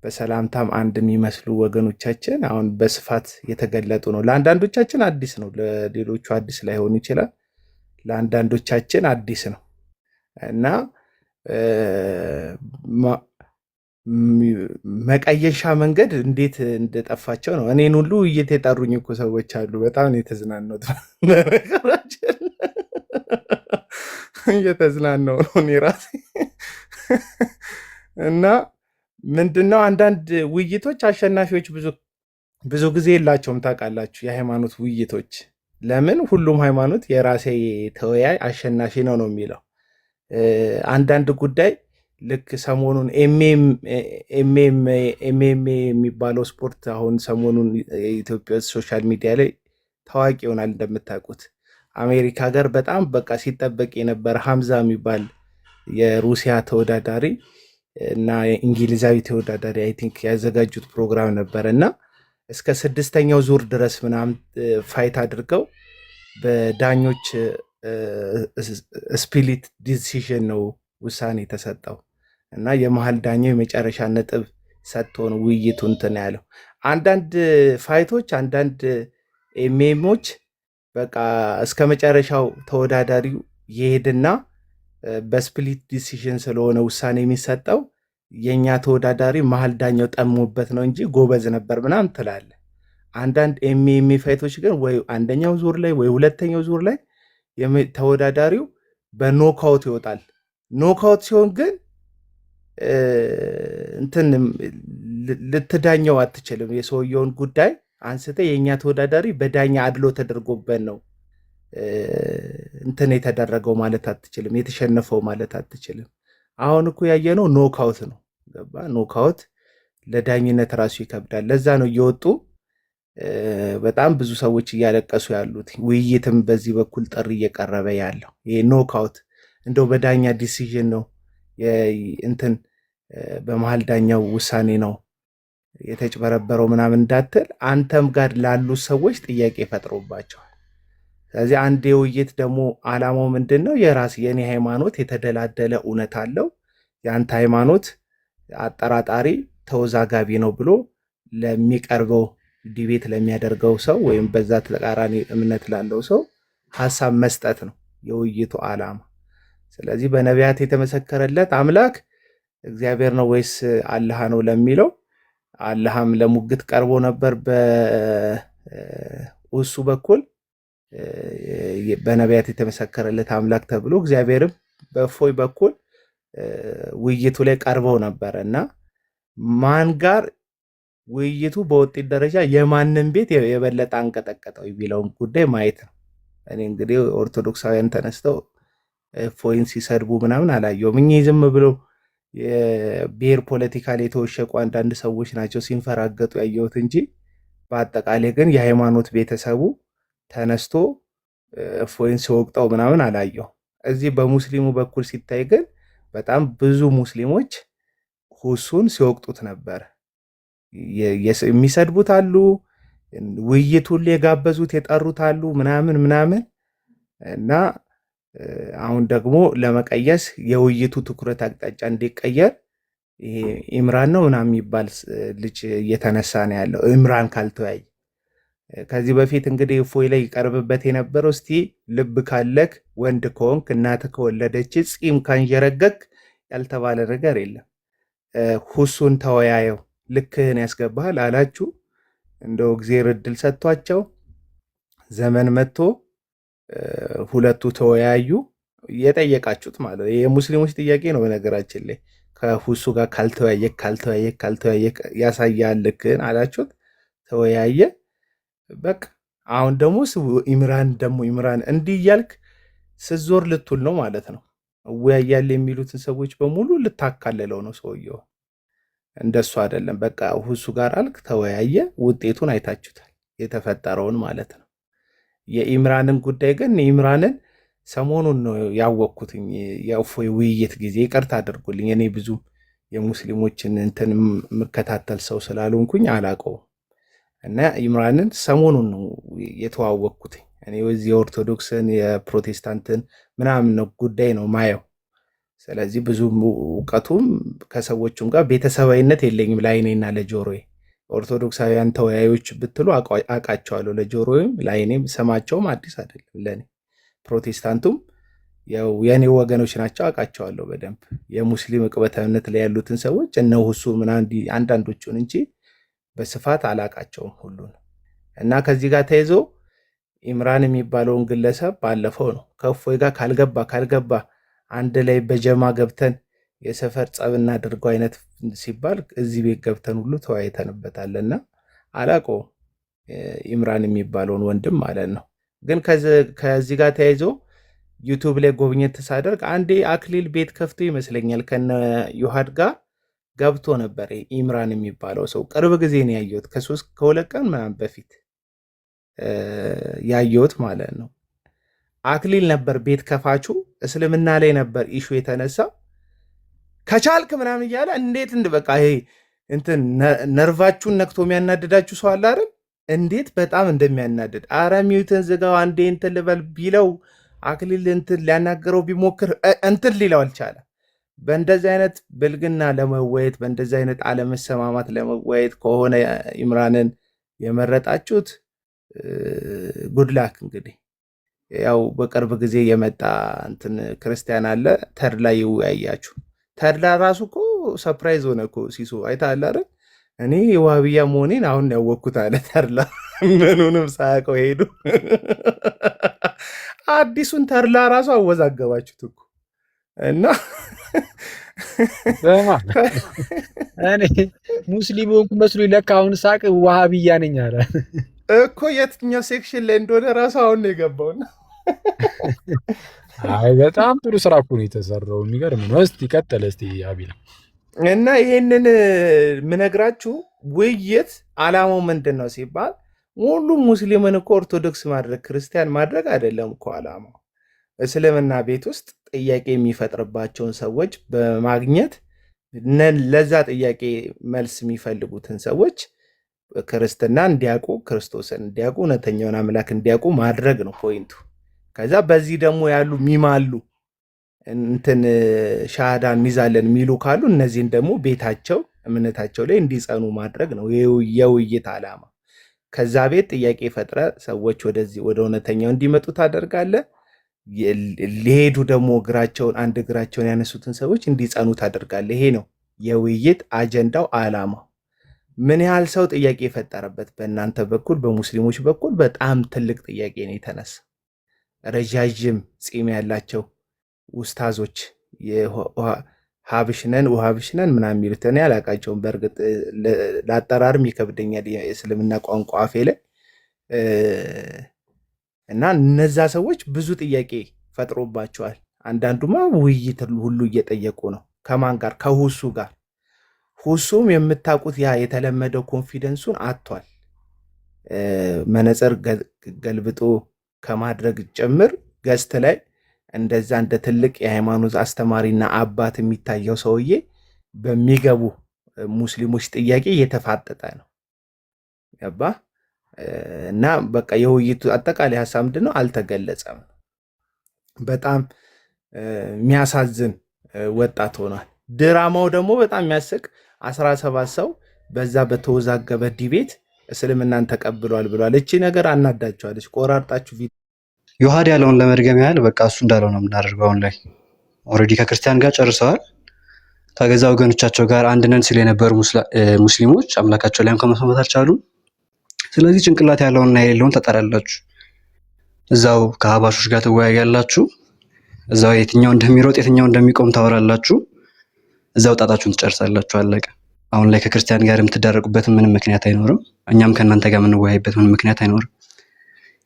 በሰላምታም አንድ የሚመስሉ ወገኖቻችን አሁን በስፋት የተገለጡ ነው። ለአንዳንዶቻችን አዲስ ነው፣ ለሌሎቹ አዲስ ላይሆን ይችላል። ለአንዳንዶቻችን አዲስ ነው እና መቀየሻ መንገድ እንዴት እንደጠፋቸው ነው። እኔን ሁሉ እየተጠሩኝ እኮ ሰዎች አሉ። በጣም ነው የተዝናናሁት። በነገራችን እየተዝናናሁ ነው እኔ ራሴ እና ምንድነው አንዳንድ ውይይቶች አሸናፊዎች ብዙ ጊዜ የላቸውም። ታውቃላችሁ፣ የሃይማኖት ውይይቶች ለምን ሁሉም ሃይማኖት የራሴ ተወያይ አሸናፊ ነው ነው የሚለው። አንዳንድ ጉዳይ ልክ ሰሞኑን ኤምኤምኤ የሚባለው ስፖርት አሁን ሰሞኑን የኢትዮጵያ ውስጥ ሶሻል ሚዲያ ላይ ታዋቂ ይሆናል እንደምታውቁት። አሜሪካ ሀገር በጣም በቃ ሲጠበቅ የነበረ ሀምዛ የሚባል የሩሲያ ተወዳዳሪ እና የእንግሊዛዊ ተወዳዳሪ አይ ቲንክ ያዘጋጁት ፕሮግራም ነበረ እና እስከ 6ኛው ዙር ድረስ ምናምን ፋይት አድርገው በዳኞች ስፕሊት ዲሲዥን ነው ውሳኔ የተሰጠው እና የመሀል ዳኛው የመጨረሻ ነጥብ ሰጥቶ ነው ውይይቱ እንትን ያለው። አንዳንድ ፋይቶች አንዳንድ ኤምኤሞች በቃ እስከ መጨረሻው ተወዳዳሪው ይሄድና በስፕሊት ዲሲዥን ስለሆነ ውሳኔ የሚሰጠው የኛ ተወዳዳሪ መሀል ዳኛው ጠሞበት ነው እንጂ ጎበዝ ነበር ምናምን ትላለ። አንዳንድ ኤምኤም ፋይቶች ግን ወይ አንደኛው ዙር ላይ ወይ ሁለተኛው ዙር ላይ ተወዳዳሪው በኖካውት ይወጣል። ኖካውት ሲሆን ግን እንትን ልትዳኘው አትችልም። የሰውየውን ጉዳይ አንስተ የኛ ተወዳዳሪ በዳኛ አድሎ ተደርጎበት ነው እንትን የተደረገው ማለት አትችልም። የተሸነፈው ማለት አትችልም። አሁን እኮ ያየነው ኖካውት ነው። ገባ? ኖካውት ለዳኝነት ራሱ ይከብዳል። ለዛ ነው እየወጡ በጣም ብዙ ሰዎች እያለቀሱ ያሉት። ውይይትም በዚህ በኩል ጥሪ እየቀረበ ያለው ይሄ ኖካውት እንደው በዳኛ ዲሲዥን ነው እንትን በመሀል ዳኛው ውሳኔ ነው የተጭበረበረው ምናምን እንዳትል አንተም ጋር ላሉ ሰዎች ጥያቄ ፈጥሮባቸዋል። ስለዚህ አንድ የውይይት ደግሞ ዓላማው ምንድን ነው? የኔ ሃይማኖት የተደላደለ እውነት አለው፣ የአንተ ሃይማኖት አጠራጣሪ ተወዛጋቢ ነው ብሎ ለሚቀርበው ዲቤት ለሚያደርገው ሰው ወይም በዛ ተቃራኒ እምነት ላለው ሰው ሀሳብ መስጠት ነው የውይይቱ ዓላማ። ስለዚህ በነቢያት የተመሰከረለት አምላክ እግዚአብሔር ነው ወይስ አላህ ነው ለሚለው አላህም ለሙግት ቀርቦ ነበር በእሱ በኩል በነቢያት የተመሰከረለት አምላክ ተብሎ፣ እግዚአብሔርም በእፎይ በኩል ውይይቱ ላይ ቀርበው ነበረ እና ማን ጋር ውይይቱ በውጤት ደረጃ የማንን ቤት የበለጠ አንቀጠቀጠው የሚለውን ጉዳይ ማየት ነው። እኔ እንግዲህ ኦርቶዶክሳውያን ተነስተው እፎይን ሲሰድቡ ምናምን አላየውም። እኚህ ዝም ብሎ የብሔር ፖለቲካ ላይ የተወሸቁ አንዳንድ ሰዎች ናቸው ሲንፈራገጡ ያየሁት እንጂ በአጠቃላይ ግን የሃይማኖት ቤተሰቡ ተነስቶ እፎይን ሲወቅጠው ምናምን አላየው። እዚህ በሙስሊሙ በኩል ሲታይ ግን በጣም ብዙ ሙስሊሞች ሁሱን ሲወቅጡት ነበር። የሚሰድቡት አሉ፣ ውይይቱን የጋበዙት የጠሩት አሉ ምናምን ምናምን እና አሁን ደግሞ ለመቀየስ የውይይቱ ትኩረት አቅጣጫ እንዲቀየር ይሄ ኢምራን ነው ምናምን የሚባል ልጅ እየተነሳ ነው ያለው። ኢምራን ካልተወያይ ከዚህ በፊት እንግዲህ እፎይ ላይ ይቀርብበት የነበረው እስቲ ልብ ካለክ ወንድ ከሆንክ እናትህ ከወለደች ፂም ካንዠረገክ ያልተባለ ነገር የለም። ሁሱን ተወያየው ልክህን ያስገባሃል አላችሁ። እንደው እግዚአብሔር እድል ሰጥቷቸው ዘመን መጥቶ ሁለቱ ተወያዩ። የጠየቃችሁት ማለት የሙስሊሞች ጥያቄ ነው። በነገራችን ላይ ከሁሱ ጋር ካልተወያየክ ያሳያል ልክህን አላችሁት። ተወያየ። በቃ አሁን ደግሞ ኢምራን እንዲህ እያልክ ስትዞር ልትውል ነው ማለት ነው። እወያያለሁ የሚሉትን ሰዎች በሙሉ ልታካለለው ነው ሰውየው። እንደሱ አይደለም። በቃ ሁሱ ጋር አልክ፣ ተወያየ፣ ውጤቱን አይታችሁታል የተፈጠረውን ማለት ነው። የኢምራንን ጉዳይ ግን ኢምራንን ሰሞኑን ነው ያወቅኩትኝ የእፎይ ውይይት ጊዜ። ይቅርታ አድርጉልኝ፣ እኔ ብዙ የሙስሊሞችን እንትን የምከታተል ሰው ስላልሆንኩኝ አላውቀውም እና ኢምራንን ሰሞኑን ነው የተዋወቅኩትኝ። እኔ የዚህ የኦርቶዶክስን የፕሮቴስታንትን ምናምን ነው ጉዳይ ነው ማየው። ስለዚህ ብዙ እውቀቱም ከሰዎቹም ጋር ቤተሰባዊነት የለኝም ለአይኔና ለጆሮዬ። ኦርቶዶክሳውያን ተወያዮች ብትሉ አውቃቸዋለሁ፣ ለጆሮዬም ለአይኔም ስማቸውም አዲስ አይደለም ለእኔ። ፕሮቴስታንቱም ያው የእኔ ወገኖች ናቸው፣ አውቃቸዋለሁ በደንብ። የሙስሊም ዕቅበተ እምነት ላይ ያሉትን ሰዎች እነ ሁሱ ምናምን አንዳንዶቹን እንጂ በስፋት አላውቃቸውም ሁሉን። እና ከዚህ ጋር ተይዞ ኢምራን የሚባለውን ግለሰብ ባለፈው ነው ከእፎይ ጋር ካልገባ አንድ ላይ በጀማ ገብተን የሰፈር ጸብ እናድርገው አይነት ሲባል እዚህ ቤት ገብተን ሁሉ ተወያይተንበታልና አላውቀውም ኢምራን የሚባለውን ወንድም ማለት ነው። ግን ከዚህ ጋር ተያይዞ ዩቱብ ላይ ጎብኘት ሳደርግ አንዴ አክሊል ቤት ከፍቶ ይመስለኛል ከነ ዮሐድ ጋር ገብቶ ነበር። ኢምራን የሚባለው ሰው ቅርብ ጊዜ ነው ያየሁት፣ ከሁለት ቀን ምናምን በፊት ያየሁት ማለት ነው። አክሊል ነበር ቤት ከፋቹ። እስልምና ላይ ነበር ኢሹ የተነሳ ከቻልክ ምናምን እያለ እንዴት በቃ ይሄ እንትን ነርቫችሁን ነክቶ የሚያናድዳችሁ ሰው አለ አይደል? እንዴት በጣም እንደሚያናድድ አረ ሚዩትን ዝጋው አንዴ እንትን ልበል ቢለው አክሊል እንትን ሊያናገረው ቢሞክር እንትን ሊለው አልቻለም። በእንደዚህ አይነት ብልግና ለመወየት በእንደዚህ አይነት አለመሰማማት ለመወየት ከሆነ ኢምራንን የመረጣችሁት ጉድላክ። እንግዲህ ያው በቅርብ ጊዜ የመጣ እንትን ክርስቲያን አለ ተድላ ይወያያችሁ። ተድላ ራሱ እኮ ሰርፕራይዝ ሆነ እኮ ሲሶ አይተሃል አይደል? እኔ የዋህብያ መሆኔን አሁን ያወቅኩት አለ ተድላ። ምኑንም ሳያውቀው ሄዱ። አዲሱን ተድላ ራሱ አወዛገባችሁት እኮ እና እኔ ሙስሊም ሆንኩ መስሎኝ ለካ አሁን ሳቅ ዋሃብያ ነኝ አለ እኮ። የትኛው ሴክሽን ላይ እንደሆነ ራሱ አሁን ነው የገባውና አይ በጣም ጥሩ ስራ እኮ ነው የተሰራው። የሚገርም ነው። እስቲ ቀጥል እስቲ አቢላ። እና ይሄንን ምነግራችሁ ውይይት አላማው ምንድን ነው ሲባል ሁሉም ሙስሊምን እኮ ኦርቶዶክስ ማድረግ ክርስቲያን ማድረግ አይደለም እኮ አላማው። እስልምና ቤት ውስጥ ጥያቄ የሚፈጥርባቸውን ሰዎች በማግኘት ለዛ ጥያቄ መልስ የሚፈልጉትን ሰዎች ክርስትና እንዲያውቁ፣ ክርስቶስን እንዲያውቁ፣ እውነተኛውን አምላክ እንዲያውቁ ማድረግ ነው ፖይንቱ። ከዛ በዚህ ደግሞ ያሉ ሚማሉ እንትን ሻሃዳ እንይዛለን የሚሉ ካሉ እነዚህን ደግሞ ቤታቸው እምነታቸው ላይ እንዲጸኑ ማድረግ ነው የውይይት ዓላማ። ከዛ ቤት ጥያቄ ፈጥረ ሰዎች ወደዚህ ወደ እውነተኛው እንዲመጡ ታደርጋለህ። ሊሄዱ ደግሞ አንድ እግራቸውን ያነሱትን ሰዎች እንዲጸኑ ታደርጋለህ። ይሄ ነው የውይይት አጀንዳው ዓላማው። ምን ያህል ሰው ጥያቄ የፈጠረበት በእናንተ በኩል በሙስሊሞች በኩል በጣም ትልቅ ጥያቄ ነው የተነሳ። ረዣዥም ፂም ያላቸው ውስታዞች ሀብሽነን ውሃብሽነን ምናምን የሚሉት እኔ አላቃቸውም። በእርግጥ ለአጠራርም ይከብደኛል የእስልምና ቋንቋ አፌ ላይ እና እነዛ ሰዎች ብዙ ጥያቄ ፈጥሮባቸዋል። አንዳንዱማ ውይይት ሁሉ እየጠየቁ ነው። ከማን ጋር? ከሁሱ ጋር። ሁሱም የምታውቁት ያ የተለመደው ኮንፊደንሱን አጥቷል። መነጽር ገልብጦ ከማድረግ ጭምር ገዝት ላይ እንደዛ እንደ ትልቅ የሃይማኖት አስተማሪና አባት የሚታየው ሰውዬ በሚገቡ ሙስሊሞች ጥያቄ እየተፋጠጠ ነው። ገባ? እና በቃ የውይይቱ አጠቃላይ ሀሳብ ምንድን ነው? አልተገለጸም። በጣም የሚያሳዝን ወጣት ሆኗል። ድራማው ደግሞ በጣም የሚያስቅ 17 ሰው በዛ በተወዛገበ ዲቤት እስልምናን ተቀብሏል ብሏል። እቺ ነገር አናዳቸዋለች። ቆራርጣችሁ ዮሐድ ያለውን ለመድገም ያህል በቃ እሱ እንዳለው ነው የምናደርገው። አሁን ላይ ኦልሬዲ ከክርስቲያን ጋር ጨርሰዋል። ከገዛ ወገኖቻቸው ጋር አንድነን ሲል የነበሩ ሙስሊሞች አምላካቸው ላይም ከመስማት አልቻሉም። ስለዚህ ጭንቅላት ያለውንና የሌለውን ተጠራላችሁ። እዛው ከሀባሾች ጋር ትወያያላችሁ። እዛው የትኛው እንደሚሮጥ የትኛው እንደሚቆም ታወራላችሁ። እዛው ጣጣችሁን ትጨርሳላችሁ። አለቀ። አሁን ላይ ከክርስቲያን ጋር የምትዳረቁበት ምንም ምክንያት አይኖርም። እኛም ከእናንተ ጋር የምንወያይበት ምንም ምክንያት አይኖርም።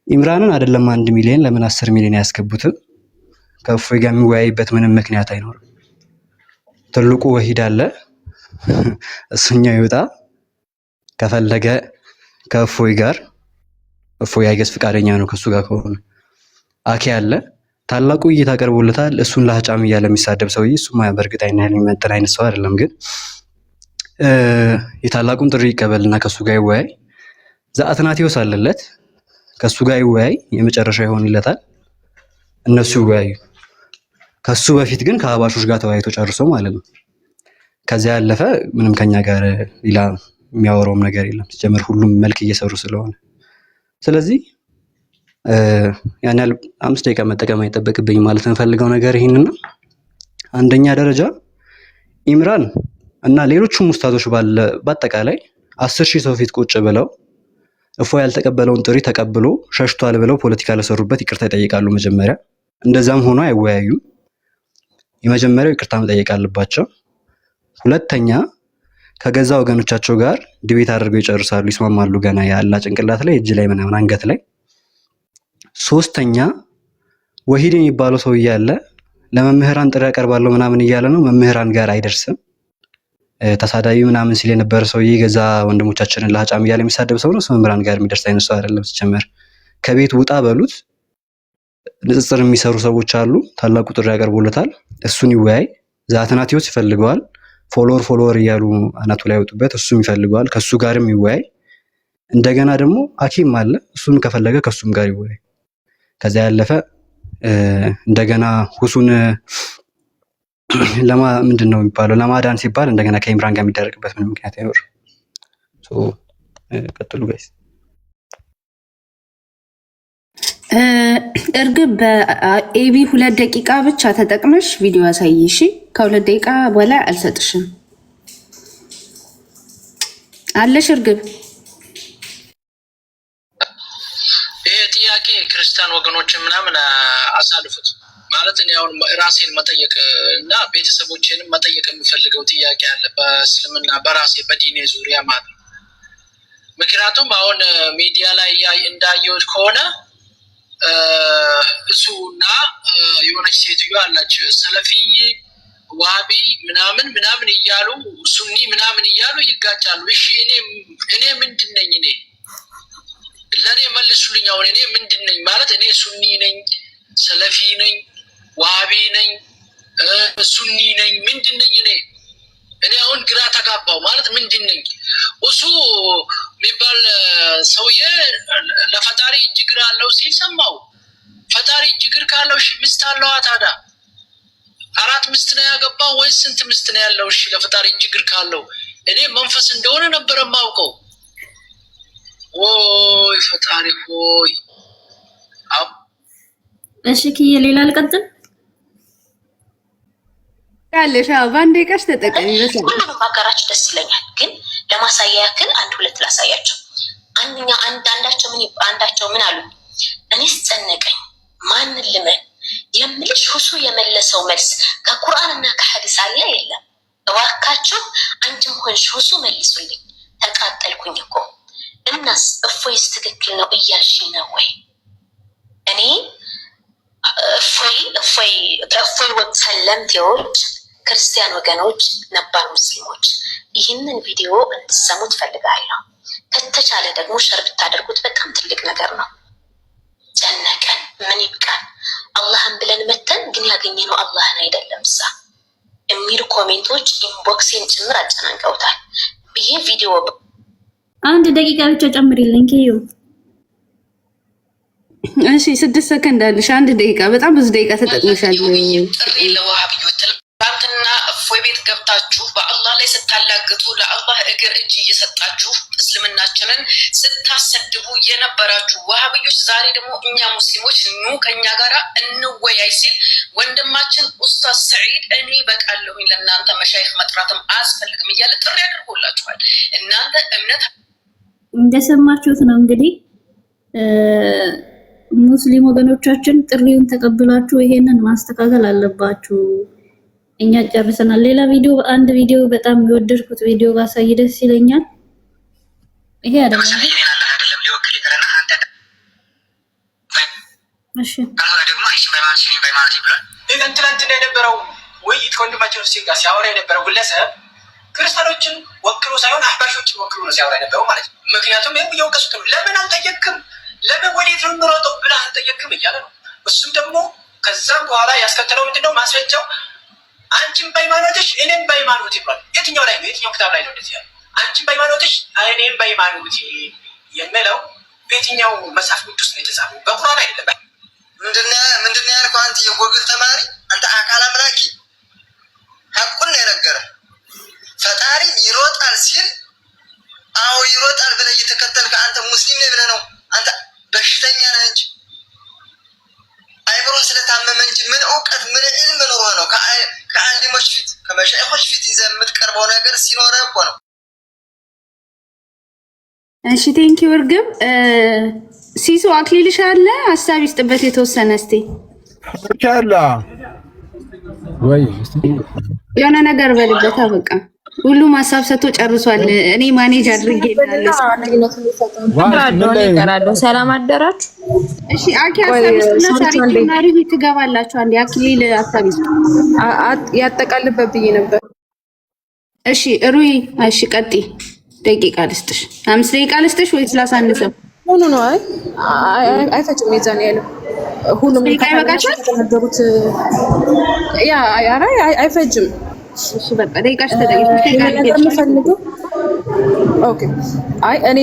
ኢምራንን አይደለም 1 ሚሊዮን ለምን 10 ሚሊዮን ያስገቡትም ከእፎይ ጋር የሚወያይበት ምንም ምክንያት አይኖርም። ትልቁ ወሂድ አለ፣ እሱኛው ይወጣ ከፈለገ ከእፎይ ጋር። እፎይ አይገስ ፍቃደኛ ነው ከሱ ጋር ከሆነ። አኬ አለ፣ ታላቁ እይታ ቀርቦለታል። እሱን ላህጫም እያለ የሚሳደብ ሰውዬ እሱማ በእርግጥ አይን ያህል የሚመጥን አይነት ሰው አይደለም። ግን የታላቁን ጥሪ ይቀበልና ከሱ ጋር ይወያይ። ዘአትናቴዎስ አለለት፣ ከሱ ጋር ይወያይ፣ የመጨረሻ ይሆንለታል። እነሱ ይወያዩ። ከሱ በፊት ግን ከሀባሾች ጋር ተወያይቶ ጨርሶ ማለት ነው። ከዚያ ያለፈ ምንም ከኛ ጋር ሌላ የሚያወራውም ነገር የለም። ሲጀምር ሁሉም መልክ እየሰሩ ስለሆነ፣ ስለዚህ ያን ያህል 5 ደቂቃ መጠቀም አይጠበቅብኝ ማለት እንፈልገው ነገር ይሄንን ነው። አንደኛ ደረጃ ኢምራን እና ሌሎቹም ሙስታዞች በአጠቃላይ 10,000 ሰው ፊት ቁጭ ብለው እፎይ ያልተቀበለውን ጥሪ ተቀብሎ ሸሽቷል ብለው ፖለቲካ ለሰሩበት ይቅርታ ይጠይቃሉ መጀመሪያ። እንደዛም ሆኖ አይወያዩም። የመጀመሪያው ይቅርታ መጠየቅ አለባቸው። ሁለተኛ ከገዛ ወገኖቻቸው ጋር ዲቤት አድርገው ይጨርሳሉ፣ ይስማማሉ። ገና ያላ ጭንቅላት ላይ እጅ ላይ ምናምን አንገት ላይ ሶስተኛ ወሂድ የሚባለው ሰው እያለ ለመምህራን ጥሪ ያቀርባለሁ ምናምን እያለ ነው። መምህራን ጋር አይደርስም። ተሳዳቢ ምናምን ሲል የነበረ ሰውዬ ገዛ ወንድሞቻችንን ለሀጫም እያለ የሚሳደብ ሰው ነው። መምህራን ጋር የሚደርስ አይነት ሰው አይደለም። ሲጀመር ከቤት ውጣ በሉት። ንጽጽር የሚሰሩ ሰዎች አሉ። ታላቁ ጥሪ ያቀርቡለታል። እሱን ይወያይ። ዛትናቲዮስ ይፈልገዋል። ፎሎወር እያሉ አናቱ ላይ ያወጡበት እሱም ይፈልገዋል። ከሱ ጋርም ይወያይ። እንደገና ደግሞ ሐኪም አለ። እሱን ከፈለገ ከሱም ጋር ይወያይ። ከዛ ያለፈ እንደገና ሁሱን ምንድነው የሚባለው ለማዳን ሲባል እንደገና ከኢምራን ጋር የሚደረግበት ምንም ምክንያት አይኖርም። ቀጥሉ ጋይስ። እርግብ በኤቢ 2 ደቂቃ ብቻ ተጠቅመሽ ቪዲዮ አሳይሽ። ከ2 ደቂቃ በላይ አልሰጥሽም። አለሽ እርግብ? ይሄ ጥያቄ ክርስቲያን ወገኖችን ምናምን አሳልፉት ማለት እኔ አሁን ራሴን መጠየቅ እና ቤተሰቦቼንም መጠየቅ የምፈልገው ጥያቄ አለ በእስልምና በራሴ በዲኔ ዙሪያ ማለት ነው። ምክንያቱም አሁን ሚዲያ ላይ እንዳየሁት ከሆነ እሱና የሆነች ሴትዮ አላች ሰለፊይ ዋቢ ምናምን እያሉ ሱኒ ምናምን እያሉ ይጋጫሉ። እሺ እኔ ምንድን ነኝ? ለእኔ መልሱልኝ። አሁን እኔ ምንድን ነኝ ማለት እኔ ሱኒ ነኝ፣ ሰለፊ ነኝ፣ ዋቢ ነኝ፣ ሱኒ ነኝ፣ ምንድን ነኝ? እኔ አሁን ግራ ተጋባው ማለት ምንድን ነኝ? እሱ የሚባል ሰውዬ ለፈጣሪ እጅ እግር አለው ሲል ሰማው። ፈጣሪ እጅ እግር ካለው እሺ ሚስት አለዋ ታዲያ 4 ሚስት ነው ያገባው ወይስ ስንት ሚስት ነው ያለው? እሺ ለፈጣሪ እጅ እግር ካለው እኔ መንፈስ እንደሆነ ነበር የማውቀው። ወይ ፈጣሪ ሆይ። እሺ ኪዬ ሌላ ልቀጥል ያለሽ? በአንድ ደቂቃሽ ተጠቀሚ። ሁሉንም ማጋራችሁ ደስ ይለኛል፣ ግን ለማሳያ ያክል 1-2 ላሳያቸው። አንዳቸው ምን አሉ? እኔስ ጨነቀኝ ማንን ልመን የምልሽ ሁሱ የመለሰው መልስ ከቁርአንና ከሐዲስ አለ የለም። እባካችሁ አንቺም ሆንሽ ሁሱ መልሱልኝ። ተቃጠልኩኝ እኮ። እናስ እፎይስ ትክክል ነው እያልሽ ነው ወይ? እኔ እፎይ ሰለምቴዎች፣ ክርስቲያን ወገኖች፣ ነባር ሙስሊሞች ይህንን ቪዲዮ እንድሰሙ ትፈልጋለሁ። ከተቻለ ደግሞ ሸር ብታደርጉት በጣም ትልቅ ነገር ነው። ጨነቀን ምን ይብቃል፣ አላህን ብለን መተን ግን ያገኘነው አላህን አይደለም ሳ የሚሉ ኮሜንቶች ኢንቦክሴን ጭምር አጨናንቀውታል። ይሄ ቪዲዮ 1 ደቂቃ ብቻ ጨምሪልኝ ኪዩ። እሺ 6 ሰከንድ አለሽ። 1 ደቂቃ በጣም ብዙ ደቂቃ ተጠቅመሻል። ጥሪ ለዋሃብዮች ትናንትና እፎይ ቤት ገብታችሁ በአላህ ላይ ስታላግጡ ለአላህ እግር እጅ እየሰጣችሁ እስልምናችንን ስታሰድቡ የነበራችሁ ዋሃብዮች ዛሬ ደግሞ እኛ ሙስሊሞች ኑ ከኛ ጋር እንወያይ ሲል ወንድማችን ኡስታዝ ሰዒድ እኔ በቃለሁኝ ለእናንተ መሻይኽ መጥራትም አያስፈልግም እያለ ጥሪ አድርጎላችኋል። እናንተ እምነት እንደሰማችሁት ነው እንግዲህ ሙስሊም ወገኖቻችን ጥሪውን ተቀብላችሁ ይሄንን ማስተካከል አለባችሁ። እኛ ጨርሰናል። ሌላ ቪዲዮ አንድ ቪዲዮ በጣም የወደድኩት ቪዲዮ ባሳይ ደስ ይለኛል። ይሄ አይደለም ሊወክል ይቀርና አንተ እሺ ደግሞ እሺ በማለት ይብላል። ይሄን ትናንትና የነበረው ውይይት ከወንድማችን ሁሴን ጋር ሲያወራ የነበረው ግለሰብ ክርስቲያኖችን ወክሎ ሳይሆን አህባሾችን ወክሎ ነው ሲያወራ የነበረው ማለት ነው። ምክንያቱም ይሄን እየወቀሱት ነው። ለምን አልጠየቅም፣ ለምን ወዴት ነው የምሮጠው ብለህ አልጠየቅም እያለ ነው። እሱም ደግሞ ከዛም በኋላ ያስከተለው ምንድነው ማስረጃው? አንቺም በሃይማኖትሽ እኔም በሃይማኖት ይባል። የትኛው ላይ ነው? የትኛው ክታብ ላይ ነው እንደዚህ ያለው? አንቺም በሃይማኖትሽ እኔም በሃይማኖት የሚለው በየትኛው መጽሐፍ ቅዱስ ነው የተጻፈው? በቁርአን አይደለም። ምንድነው ያልከው አንተ የጎግል ተማሪ፣ አንተ አካል አምላኪ ሐቁን ነው የነገረህ። ፈጣሪ ይሮጣል ሲል አዎ ይሮጣል ብለህ እየተከተልክ አንተ ሙስሊም ነህ ብለህ ነው። አንተ በሽተኛ ነህ እንጂ አይምሮ ስለታመመ እንጂ ምን እውቀት ምን ዕልም ኖሮህ ነው ከአሊሞች ፊት ከመሻይኾች ፊት ይዘህ የምትቀርበው ነገር ሲኖርህ እኮ ነው። እሺ ቴንኪው እርግብ። ሲሱ አክሊልሽ አለ ሀሳብ ይስጥበት የተወሰነ እስቲ ቻላ ወይ የሆነ ነገር በልበት። በቃ ሁሉም ሀሳብ ሰጥቶ ጨርሷል። እኔ ማኔጅ አድርጌላለሁ። ሰላም አደራችሁ። እሺ አኪ ሀሳብና ሳሪና ሩሂ ትገባላችሁ። አንዴ አክሊል ሀሳብ ያጠቃልበት ብዬ ነበር። እሺ ሩሂ፣ እሺ ቀጥይ። ደቂቃ ልስጥሽ፣ 5 ደቂቃ ልስጥሽ ወይስ ላሳንሰው? ሆኖ ነው አይፈጭም። የዛን ያለው ሁሉም ከተናገሩት ያ አይፈጅም። እሺ በቃ ደቂቃሽ ተጠቅመሽ ኦኬ። አይ እኔ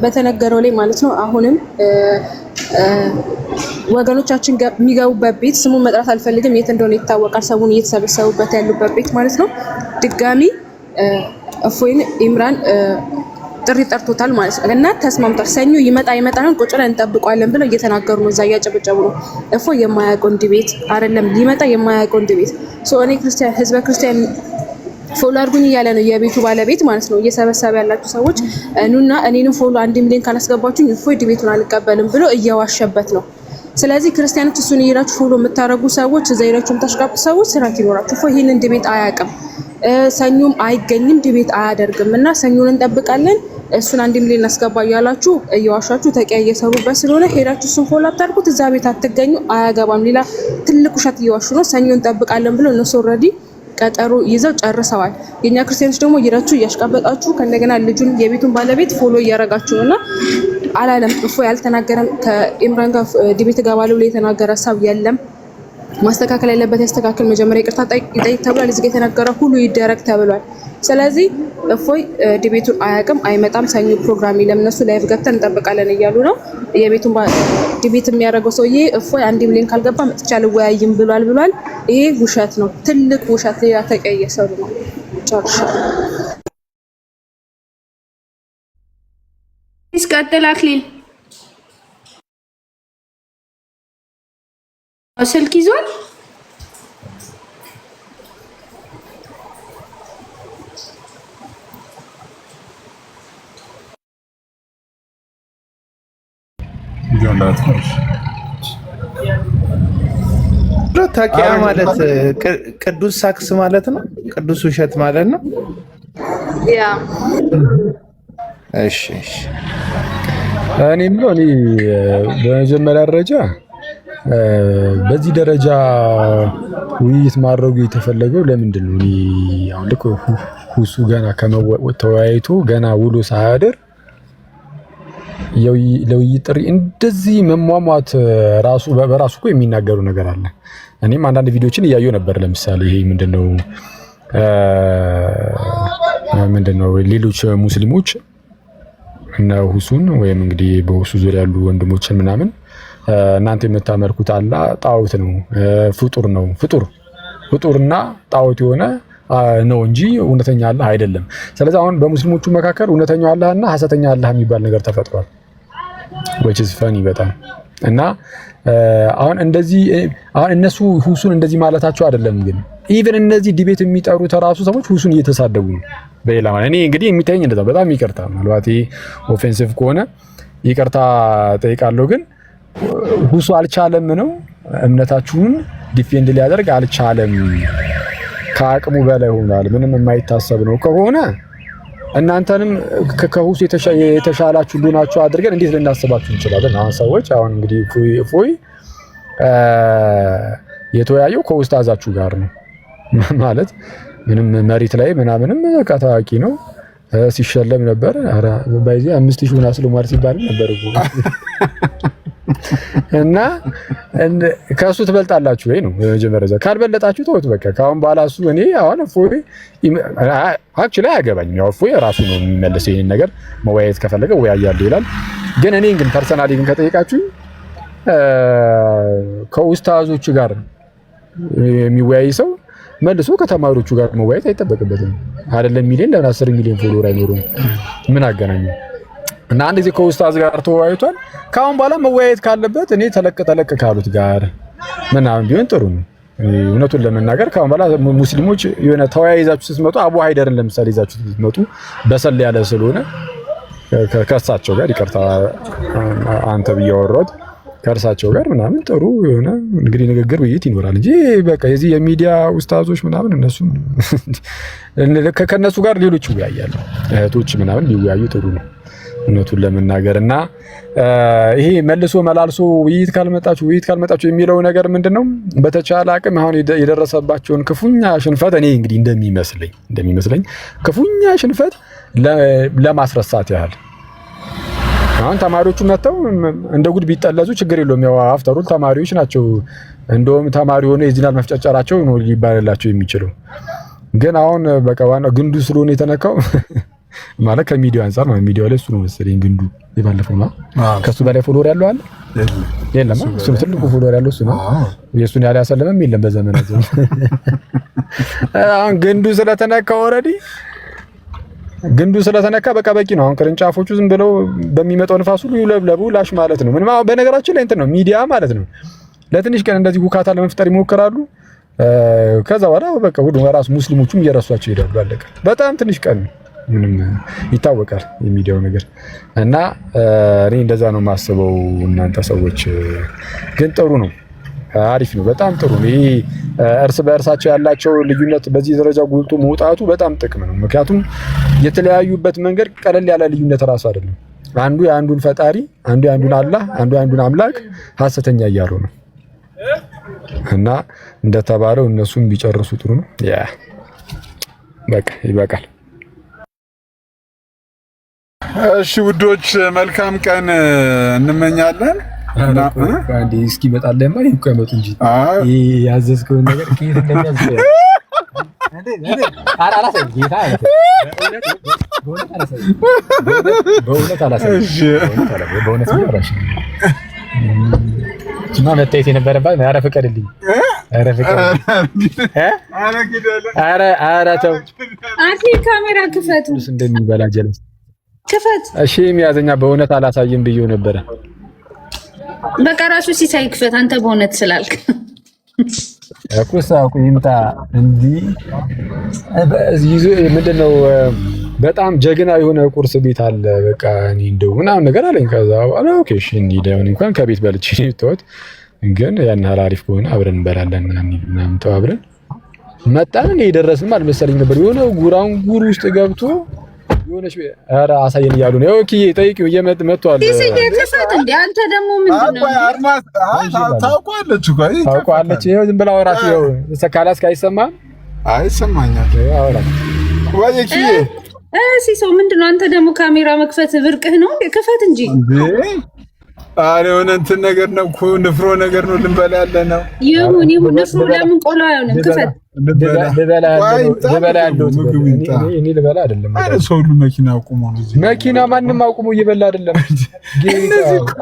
በተነገረው ላይ ማለት ነው አሁንም ወገኖቻችን የሚገቡበት ቤት ስሙን መጥራት አልፈልግም፣ የት እንደሆነ ይታወቃል። ሰውን እየተሰበሰቡበት ያሉበት ቤት ማለት ነው። ድጋሚ እፎይን ኢምራን ጥሪ ጠርቶታል ማለት ነው እና ተስማምቷል። ሰኞ ይመጣን ቁጭ ብለን እንጠብቀዋለን ብለው እየተናገሩ ነው። እዛ እያጨበጨቡ ነው። እፎይ የማያውቀው እንዲህ ቤት አይደለም ሊመጣ የማያውቀው እንዲህ ቤት እኔ ክርስቲያን ህዝበ ክርስቲያን ፎሎ አድርጉኝ እያለ ነው የቤቱ ባለቤት ማለት ነው። እየሰበሰበ ያላችሁ ሰዎች ኑና እኔንም ፎሎ 1 ሚሊዮን ካላስገባችሁኝ እፎይ ቤቱን አልቀበልም ብሎ እየዋሸበት ነው። ስለዚህ ክርስቲያኖች እሱን እየሄዳችሁ ፎሎ የምታረጉ ሰዎች፣ እዛ ሄዳችሁ የምታሽቃብጡ ሰዎች ስራት ይኖራችሁ። እፎይ ይሄንን እንዲህ ቤት አያውቅም፣ ሰኞም አይገኝም፣ እንዲህ ቤት አያደርግም እና ሰኞን እንጠብቃለን እሱን 1 ሚሊዮን አስገባ እያላችሁ እየዋሻችሁ ተቀያየሰሩበት ስለሆነ ሄዳችሁ እሱን ፎሎ አታርጉት። እዛ ቤት አትገኙ፣ አያገባም። ሌላ ትልቅ ውሸት እየዋሹ ነው። ሰኞ እንጠብቃለን ብሎ እነሱ ኦልሬዲ ቀጠሮ ይዘው ጨርሰዋል። የኛ ክርስቲያኖች ደግሞ እየራችሁ እያሽቃበጣችሁ ከእንደገና ልጁን የቤቱን ባለቤት ፎሎ እያረጋችሁ ነውና አላለም። እፎይ ያልተናገረም ከኢምራን ጋር ዲቤት እገባለሁ ብሎ የተናገረ ሀሳብ የለም። ማስተካከል ያለበት ያስተካክል፣ መጀመሪያ ይቅርታ ይጠይቅ ተብሏል። እዚህ ጋር የተናገረ ሁሉ ይደረግ ተብሏል። ስለዚህ እፎይ ዲቤቱን አያውቅም፣ አይመጣም። ሰኞ ፕሮግራም ለምነሱ ላይቭ ገብተን እንጠብቃለን እያሉ ነው። የቤቱን ዲቤት የሚያደርገው ሰውዬ እፎይ 1 ሚሊዮን ካልገባ መጥቻ ልወያይም ብሏል። ይሄ ውሸት ነው፣ ትልቅ ውሸት። ሌላ ተቀየሰሩ ነው። ይስቀጥል። አክሊል ስልክ ይዟል። ታቂያ ማለት ቅዱስ ሳክስ ማለት ነው። ቅዱስ ውሸት ማለት ነው። ያ እሺ እኔ በመጀመሪያ ደረጃ በዚህ ደረጃ ውይይት ማድረጉ የተፈለገው ለምንድን ነው? አሁን ልክ ሁሱ ገና ተወያይቶ ገና ውሎ ሳያድር ለውይይት ጥሪ እንደዚህ መሟሟት ራሱ በራሱ እኮ የሚናገሩ ነገር አለ። እኔም አንዳንድ ቪዲዮችን እያየሁ ነበር። ለምሳሌ ይሄ ምንድነው ሌሎች ሙስሊሞች እና ሁሱን ወይም እንግዲህ በሁሱ ዙሪያ ያሉ ወንድሞችን ምናምን እናንተ የምታመልኩት አላህ ጣዖት ነው፣ ፍጡርና ጣዖት የሆነ ነው እንጂ እውነተኛ አላህ አይደለም። ስለዚህ አሁን በሙስሊሞቹ መካከል እውነተኛው አላህና ሐሰተኛ አላህ የሚባል ነገር ተፈጥሯል። which is funny በጣም እና አሁን እነሱ ሁሱን እንደዚህ ማለታቸው አይደለም፣ ግን ኢቭን እነዚህ ዲቤት የሚጠሩ ተራሱ ሰዎች ሁሱን እየተሳደቡ ነው። በሌላ ማለት እኔ እንግዲህ የሚታየኝ እንደዛ በጣም ይቅርታ፣ ምናልባት ኦፌንሲቭ ከሆነ ይቅርታ ጠይቃለሁ። ግን ሁሱ አልቻለም ነው እምነታችሁን ዲፌንድ ሊያደርግ አልቻለም፣ ከአቅሙ በላይ ሆኗል፣ ምንም የማይታሰብ ነው ከሆነ እናንተንም ከሁሱ የተሻላችሁ ሉናችሁ አድርገን እንዴት ልናስባችሁ እንችላለን? አሁን ሰዎች አሁን እንግዲህ እፎይ የተወያየው ከኡስታዛችሁ ጋር ነው ማለት ምንም መሬት ላይ ምናምንም ታዋቂ ነው ሲሸለም ነበር። ኧረ ባይዚ 5000 ሆና ስለማር ሲባል ነበር እና ከሱ ትበልጣላችሁ ወይ ነው መጀመሪያ። ካልበለጣችሁ ተውት በቃ። ካሁን በኋላ እሱ እኔ አሁን እፎይ አክቹሊ አያገባኝም። ያው እፎይ ራሱ ነው የሚመልሰው። ይሄን ነገር መወያየት ከፈለገ ወያያለሁ ይላል። ግን እኔ ግን ፐርሰናሊ ግን ከጠየቃችሁ ከኡስታዞቹ ጋር የሚወያይ ሰው መልሶ ከተማሪዎቹ ጋር መወያየት አይጠበቅበትም አይደለም። ሚሊዮን ለምን 10 ሚሊዮን ፎሎወር አይኖርም? ምን አገናኘው? እና አንድ ጊዜ ከኡስታዝ ጋር ተወያይቷል። ካሁን በኋላ መወያየት ካለበት እኔ ተለቅ ካሉት ጋር ምናምን ቢሆን ጥሩ ነው። እውነቱን ለመናገር ካሁን በኋላ ሙስሊሞች የሆነ ተወያይዛችሁ ስትመጡ አቡ ሃይደርን ለምሳሌ ይዛችሁ ስትመጡ በሰል ያለ ስለሆነ ከሳቸው ጋር ይቅርታ አንተ ብያወራሁት ከእርሳቸው ጋር ምናምን ጥሩ የሆነ እንግዲህ ንግግር ውይይት ይኖራል እንጂ በቃ የዚህ የሚዲያ ኡስታዞች ምናምን እነሱም ከእነሱ ጋር ሌሎች ይወያያሉ። እህቶች ምናምን ቢወያዩ ጥሩ ነው እውነቱን ለመናገር እና ይሄ መልሶ መላልሶ ውይይት ካልመጣችሁ የሚለው ነገር ምንድነው? በተቻለ አቅም አሁን የደረሰባቸውን ክፉኛ ሽንፈት እኔ እንግዲህ እንደሚመስለኝ ክፉኛ ሽንፈት ለማስረሳት ያህል አሁን ተማሪዎቹ መጥተው እንደ ጉድ ቢጠለዙ ችግር የለውም። ያው አፍተሩል ተማሪዎች ናቸው። እንደውም ተማሪ ሆነ የዚናል መፍጨጨራቸው ነው ሊባልላቸው የሚችለው። ግን አሁን በቃ ዋናው ግንዱ ስለሆነ የተነካው ማለት ከሚዲያው አንፃር ነው። ሚዲያው ላይ እሱ ነው መሰለኝ ግንዱ የባለፈው ነው። ከሱ በላይ ፎሎወር ያለው አለ የለም። እሱ ትልቁ ፎሎወር ያለው እሱ ነው። የሱን ያለ ያሰለመም የለም በዘመናችን። አሁን ግንዱ ስለተነካ ኦሬዲ ግንዱ ስለተነካ በቃ በቂ ነው። አሁን ቅርንጫፎቹ ዝም ብለው በሚመጣው ንፋስ ሁሉ ይውለብለቡ ላሽ ማለት ነው። ምንም በነገራችን ላይ እንትን ነው ሚዲያ ማለት ነው። ለትንሽ ቀን እንደዚህ ውካታ ለመፍጠር ይሞክራሉ። ከዛ በኋላ በቃ ሁሉ ራሱ ሙስሊሞቹም እየረሷቸው ይሄዳሉ። አለቀ። በጣም ትንሽ ቀን ምንም ይታወቃል የሚዲያው ነገር እና እኔ እንደዛ ነው የማስበው። እናንተ ሰዎች ግን ጥሩ ነው፣ አሪፍ ነው፣ በጣም ጥሩ ነው። ይሄ እርስ በእርሳቸው ያላቸው ልዩነት በዚህ ደረጃ ጎልቶ መውጣቱ በጣም ጥቅም ነው። ምክንያቱም የተለያዩበት መንገድ ቀለል ያለ ልዩነት ራሱ አይደለም። አንዱ የአንዱን ፈጣሪ፣ አንዱ የአንዱን አላህ፣ አንዱ የአንዱን አምላክ ሐሰተኛ እያሉ ነው እና እንደተባለው እነሱም ቢጨርሱ ጥሩ ነው። ያ በቃ ይበቃል። እሺ ውዶች መልካም ቀን እንመኛለን። አንዴ እስኪ መጣለማ ይቀመጡ እንጂ ያዘዝከውን ነገር ከየት እንደሚያዝከው እና መታየት የነበረባት ኧረ ፍቀድልኝ፣ ኧረ ተው አክሊል ካሜራ ክፈቱ እንደሚበላ ጀለስ ክፈት። እሺ የሚያዘኛ በእውነት አላሳይም ብዬው ነበረ። በቃ ራሱ ሲሳይ ክፈት አንተ በእውነት ስላልክ እኮ ሳውቁ ይምጣ እንዲህ ይዞ ምንድነው በጣም ጀግና የሆነ ቁርስ ቤት አለ። በቃ እኔ እንደው ምናምን ነገር አለኝ። ከዛ በኋላ ኦኬ እሺ እንሂዳለን። እንኳን ከቤት በልቼ ነው ተወት፣ ግን ያን አሪፍ ከሆነ አብረን እንበላለን ምናምን ተባብለን መጣን። እኔ የደረስንም አልመሰለኝ ነበር። የሆነ ጉራንጉር ውስጥ ገብቶ የሆነች ኧረ አሳየን እያሉ ነው። ኦኬ ጠይቂው እየመጥቷል። ሲሰየከፈት እንዴ አንተ ደግሞ ምንድነው? ታውቋለች እኮ ታውቋለች። ይኸው ዝም ብላ አወራት። ይኸው ሰካላስ አይሰማም? አይሰማኛል። አወራት ወይኪ ሲሶ ምንድነው? አንተ ደግሞ ካሜራ መክፈት ብርቅህ ነው? ክፈት እንጂ አሬ የሆነ እንትን ነገር ነው እኮ ንፍሮ ነገር ነው ልንበላ ያለ ነው። ይሁን ንፍሮ ለምን ቆሎ አይሆንም? ክፈት ልበላ ያለው እኔ ልበላ አይደለም። አረ ሰው ሁሉ መኪና አቁሞ ነው እዚህ። መኪና ማንም አቁሞ እየበላ አይደለም።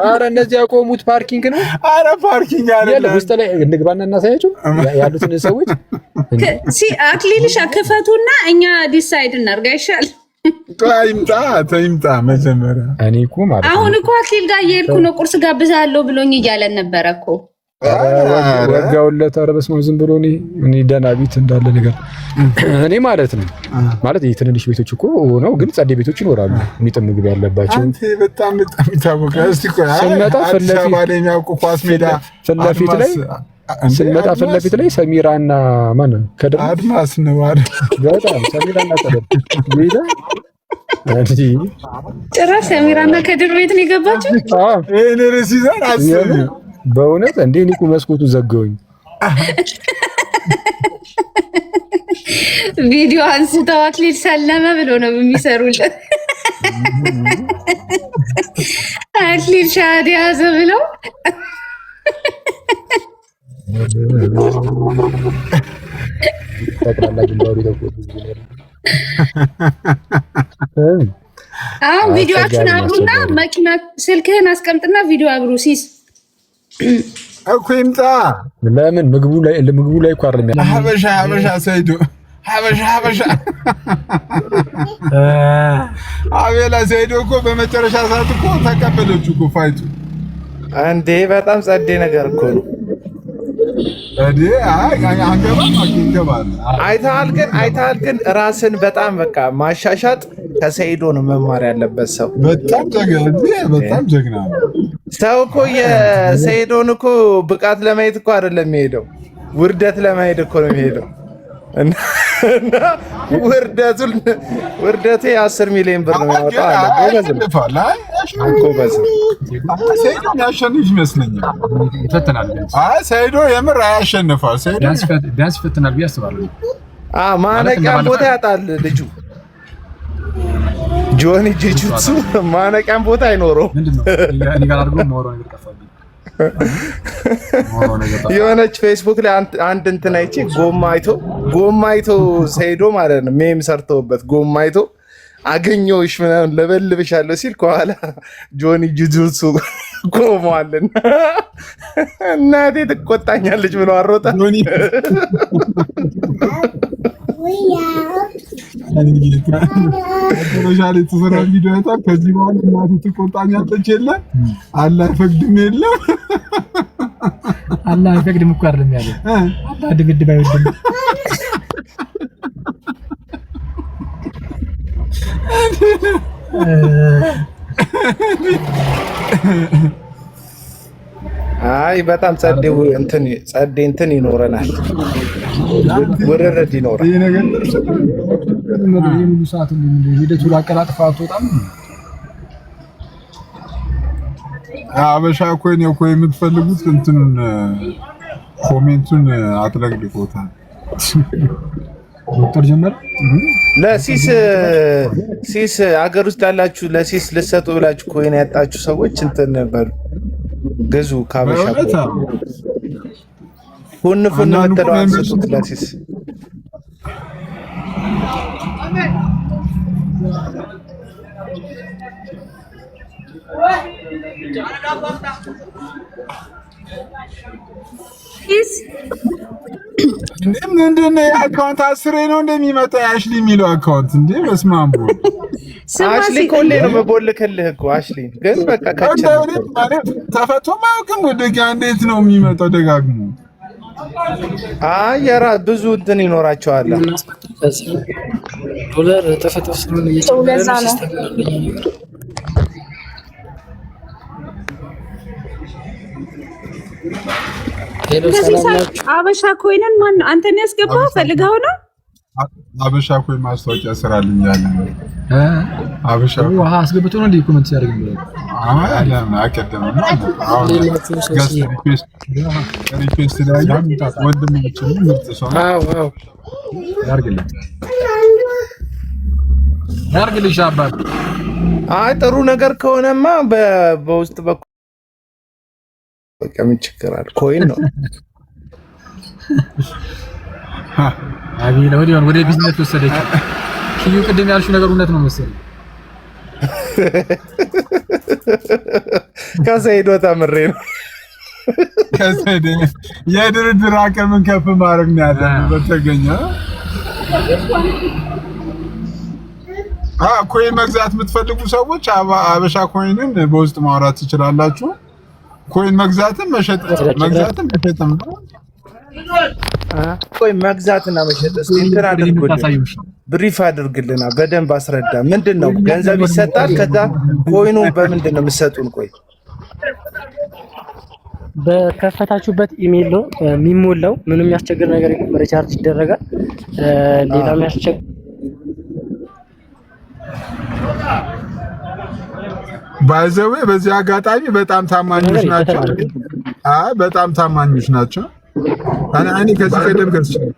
አረ እነዚህ ያቆሙት ፓርኪንግ ነው። አረ ፓርኪንግ አይደለም። ውስጥ ላይ እንግባና እናሳያቸው ያሉትን ሰዎች። አክሊልሻ ክፈቱና እኛ ዲሳይድ እናድርግ አይሻል? ተይምጣ መጀመሪያ። እኔ እኮ ማለት አሁን እኮ አክሊል ጋር እየሄድኩ ነው ቁርስ ጋብዛለሁ ብሎኝ እያለን ነበረ እኮ። ወጋውለት። ኧረ በስመ አብ ዝም ብሎ እኔ ደህና ቤት እንዳለ ነገር እኔ ማለት ነው ማለት የትንንሽ ቤቶች እኮ ነው፣ ግን ጸዴ ቤቶች ይኖራሉ የሚጥም ምግብ ያለባቸው። አንተ በጣም ይታወቃል። እስቲ እኮ ስንመጣ ፊት ለፊት ላይ ሰሚራና ማን ነው ከድር አድማስ ነው አይደል? በጣም ሰሚራና ከድር ቤታ አንቺ ጭራሽ ሰሚራና ከድር ቤት ነው የገባችው። እኔ ረሲዛን አስብ በእውነት እንዴ እኔ እኮ መስኮቱ ዘጋውኝ። ቪዲዮ አንስተው አክሊል ሰለመ ብሎ ነው የሚሰሩለት። አክሊል ሻሃዳ ያዘ ብለው አሁን ቪዲዮአችሁን አብሩና መኪና ስልክህን አስቀምጥና ቪዲዮ አብሩ። ሲስ እኮ ይምጣ። ለምን ምግቡ ላይ እኮ አይደለም። ሀበሻ ሰይዶ ሀበሻ አቤላ ሰይዶ እኮ በመጨረሻ ሰዓት እኮ ተቀበለችው እኮ ፋይቱ። አንዴ በጣም ጸዴ ነገር እኮ ነው። አይተሃል ግን ራስን በጣም በቃ ማሻሻጥ ከሰይዶ ነው መማር ያለበት ሰው። በጣም ጀግና ነው ሰው እኮ የሰይዶን እኮ ብቃት ለማየት እኮ አይደለም የሚሄደው፣ ውርደት ለማየት እኮ ነው የሚሄደው። እና ውርደቱ 10 ሚሊዮን ብር ነው ያወጣው አለ። ጎበዝ ሰይዶ ያሸንፍ ይመስለኛል። ይፈተናል። ሰይዶ የምር አያሸንፋል። ሰይዶ ቢያንስ ይፈተናል ብዬ አስባለሁ። ማነቂያን ቦታ ያጣል ልጁ ጆኒ ጂጁትሱ ማነቂያን ቦታ አይኖረውም። የሆነች ፌስቡክ ላይ አንድ እንትን አይቼ ጎማ አይቶ ሰይዶ ማለት ነው ሜም ሰርተውበት ጎማ አይቶ አገኘሁሽ ምናምን ለበልብሻለሁ ሲል ከኋላ ጆኒ ጂጁትሱ ቆመዋልና እናቴ ትቆጣኛለች ብሎ አሮጣ። ሮሻል የተሰራ ቪዲዮ አይታ ከዚህ በኋላ እናቴ ትቆጣኛለች የለ አላህ አይፈቅድም የለ አላህ አይፈቅድም እኮ አይደለም ያለው አላህ ድብድብ አይወድም። አይ በጣም ጸዴ እንትን ይኖረናል፣ ውርርድ ይኖራል። ይሄ ነገር ሙሉ ሰዓት ሂደቱ ላቀላጥፋት በጣም አበሻ ኮይን የምትፈልጉት እንትኑን ኮሜንቱን አጥለቅልቆታል። ዶክተር ጀመር ለሲስ አገር ውስጥ ያላችሁ ለሲስ ልሰጡ ብላችሁ ኮይን ያጣችሁ ሰዎች እንትን በሉ ግዙ። ካበሻ ፉን መተለው አንስቱት ለሲስ ምንድን ነው የአካውንት 10 ነው እንደሚመጣ አሽሊ የሚለው አካውንት እንዴ? በስመ አብ አሽሊ ኮሌ ነው መቦልከልህ እኮ አሽሊ ግን በቃ ተፈቶ ማውቅም ወደጋ እንዴት ነው የሚመጣው ደጋግሞ? የራ ብዙ እንትን ይኖራቸዋል። ዶላር ተፈቶ ስለሆነ እየጨመረ ሲስተም አበሻ ኮይንን ማን አንተን ያስገባው ፈልገው ነው? አበሻ ኮይን ማስታወቂያ ስራልኝ ያለ አበሻ ውሃ አስገብቶ ነው እንዴ ኮሜንት ያደርግ ነው? ለምን አቀደም ነው? አሁን ሪኩዌስት ላይ ወንድሞችን ምርጥ ሰው ያርግልሽ አባት። ጥሩ ነገር ከሆነማ በውስጥ በኩል ምን ችግር አለ? ኮይን ነው። አቢላ ወደ ቢዝነስ ወሰደች። ኪዩ ቅድም ያልሽው ነገር እውነት ነው መሰለኝ። ከሰይዶ ተምሬ ነው። ከሰይዶ የድርድር አቅምን ከፍ ማድረግ ነው ያለው በተገኘ ኮይን መግዛት የምትፈልጉ ሰዎች አበሻ ኮይንን በውስጥ ማውራት ትችላላችሁ። ኮይን መግዛትም መሸጥም ነው። ኮይን መግዛትና መሸጥ እስቲ እንትን አድርጉልን፣ ብሪፍ አድርግልና በደንብ አስረዳ። ምንድነው ገንዘብ ይሰጣል? ከዛ ኮይኑ በምንድን ነው የምትሰጡን? ቆይ በከፈታችሁበት ኢሜል ነው የሚሞላው። ምንም የሚያስቸግር ነገር የለም። ሪቻርጅ ይደረጋል። ሌላ የሚያስቸግር ባይዘዌ በዚህ አጋጣሚ በጣም ታማኞች ናቸው። በጣም ታማኞች ናቸው። እኔ ከዚህ ቀደም ገዝቻለሁ።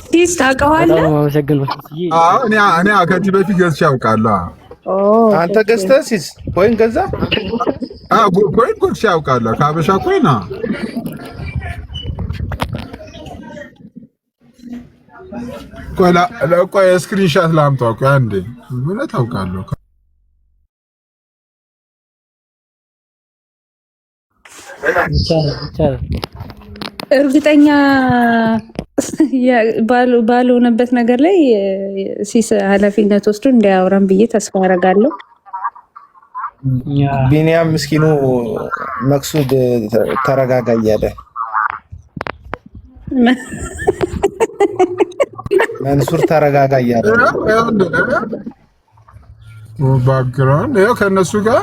ሲስ ታውቀዋለህ? እኔ ከዚህ በፊት ገዝቼ አውቃለሁ። አንተ ገዝተህ ሲስ ኮይን ገዛ? ኮይን ገዝቼ አውቃለሁ። ከአበሻ ኮይን ቆይ ስክሪንሻት ላምጣው። ቆይ አንዴ ምን ታውቃለሁ? እርግጠኛ ባልሆነበት ነገር ላይ ሲስ ኃላፊነት ወስዶ እንዳያወራም ብዬ ተስፋ አደርጋለሁ። ቢኒያም ምስኪኑ መቅሱድ ተረጋጋ እያለ መንሱር ተረጋጋ እያለ ባክግራውንድ ይኸው ከእነሱ ጋር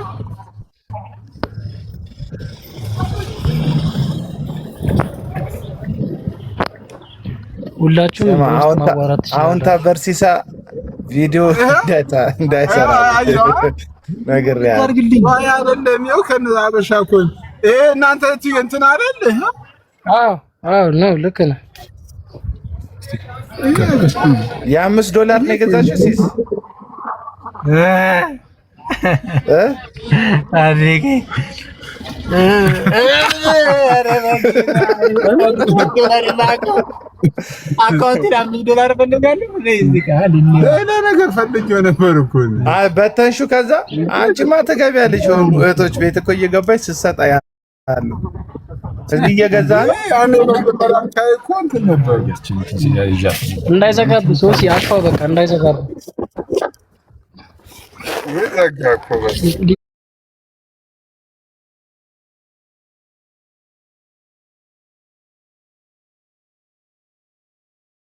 ሁላችሁም አሁን ታበርሲሳ ቪዲዮ እንዳይሰራ ነገር አይደለም። ይኸው ከነዛ አበሻ እኮ ይሄ እናንተ እንትን አይደል? አዎ ነው፣ ልክ ነህ። $5 ነው የገዛችው ሲስ አካውንት $5 ፈልጋለሁ። ሌላ ነገር ፈልጌው ነበር እኮ በተንሹ። ከዛ አንቺማ ትገቢያለሽ እህቶች ቤት እኮ እየገባች ስትሰጣ ያለው እዚህ እየገዛ ነው። እንዳይዘጋብህ ሶሲ አጥፋው፣ በቃ እንዳይዘጋብህ።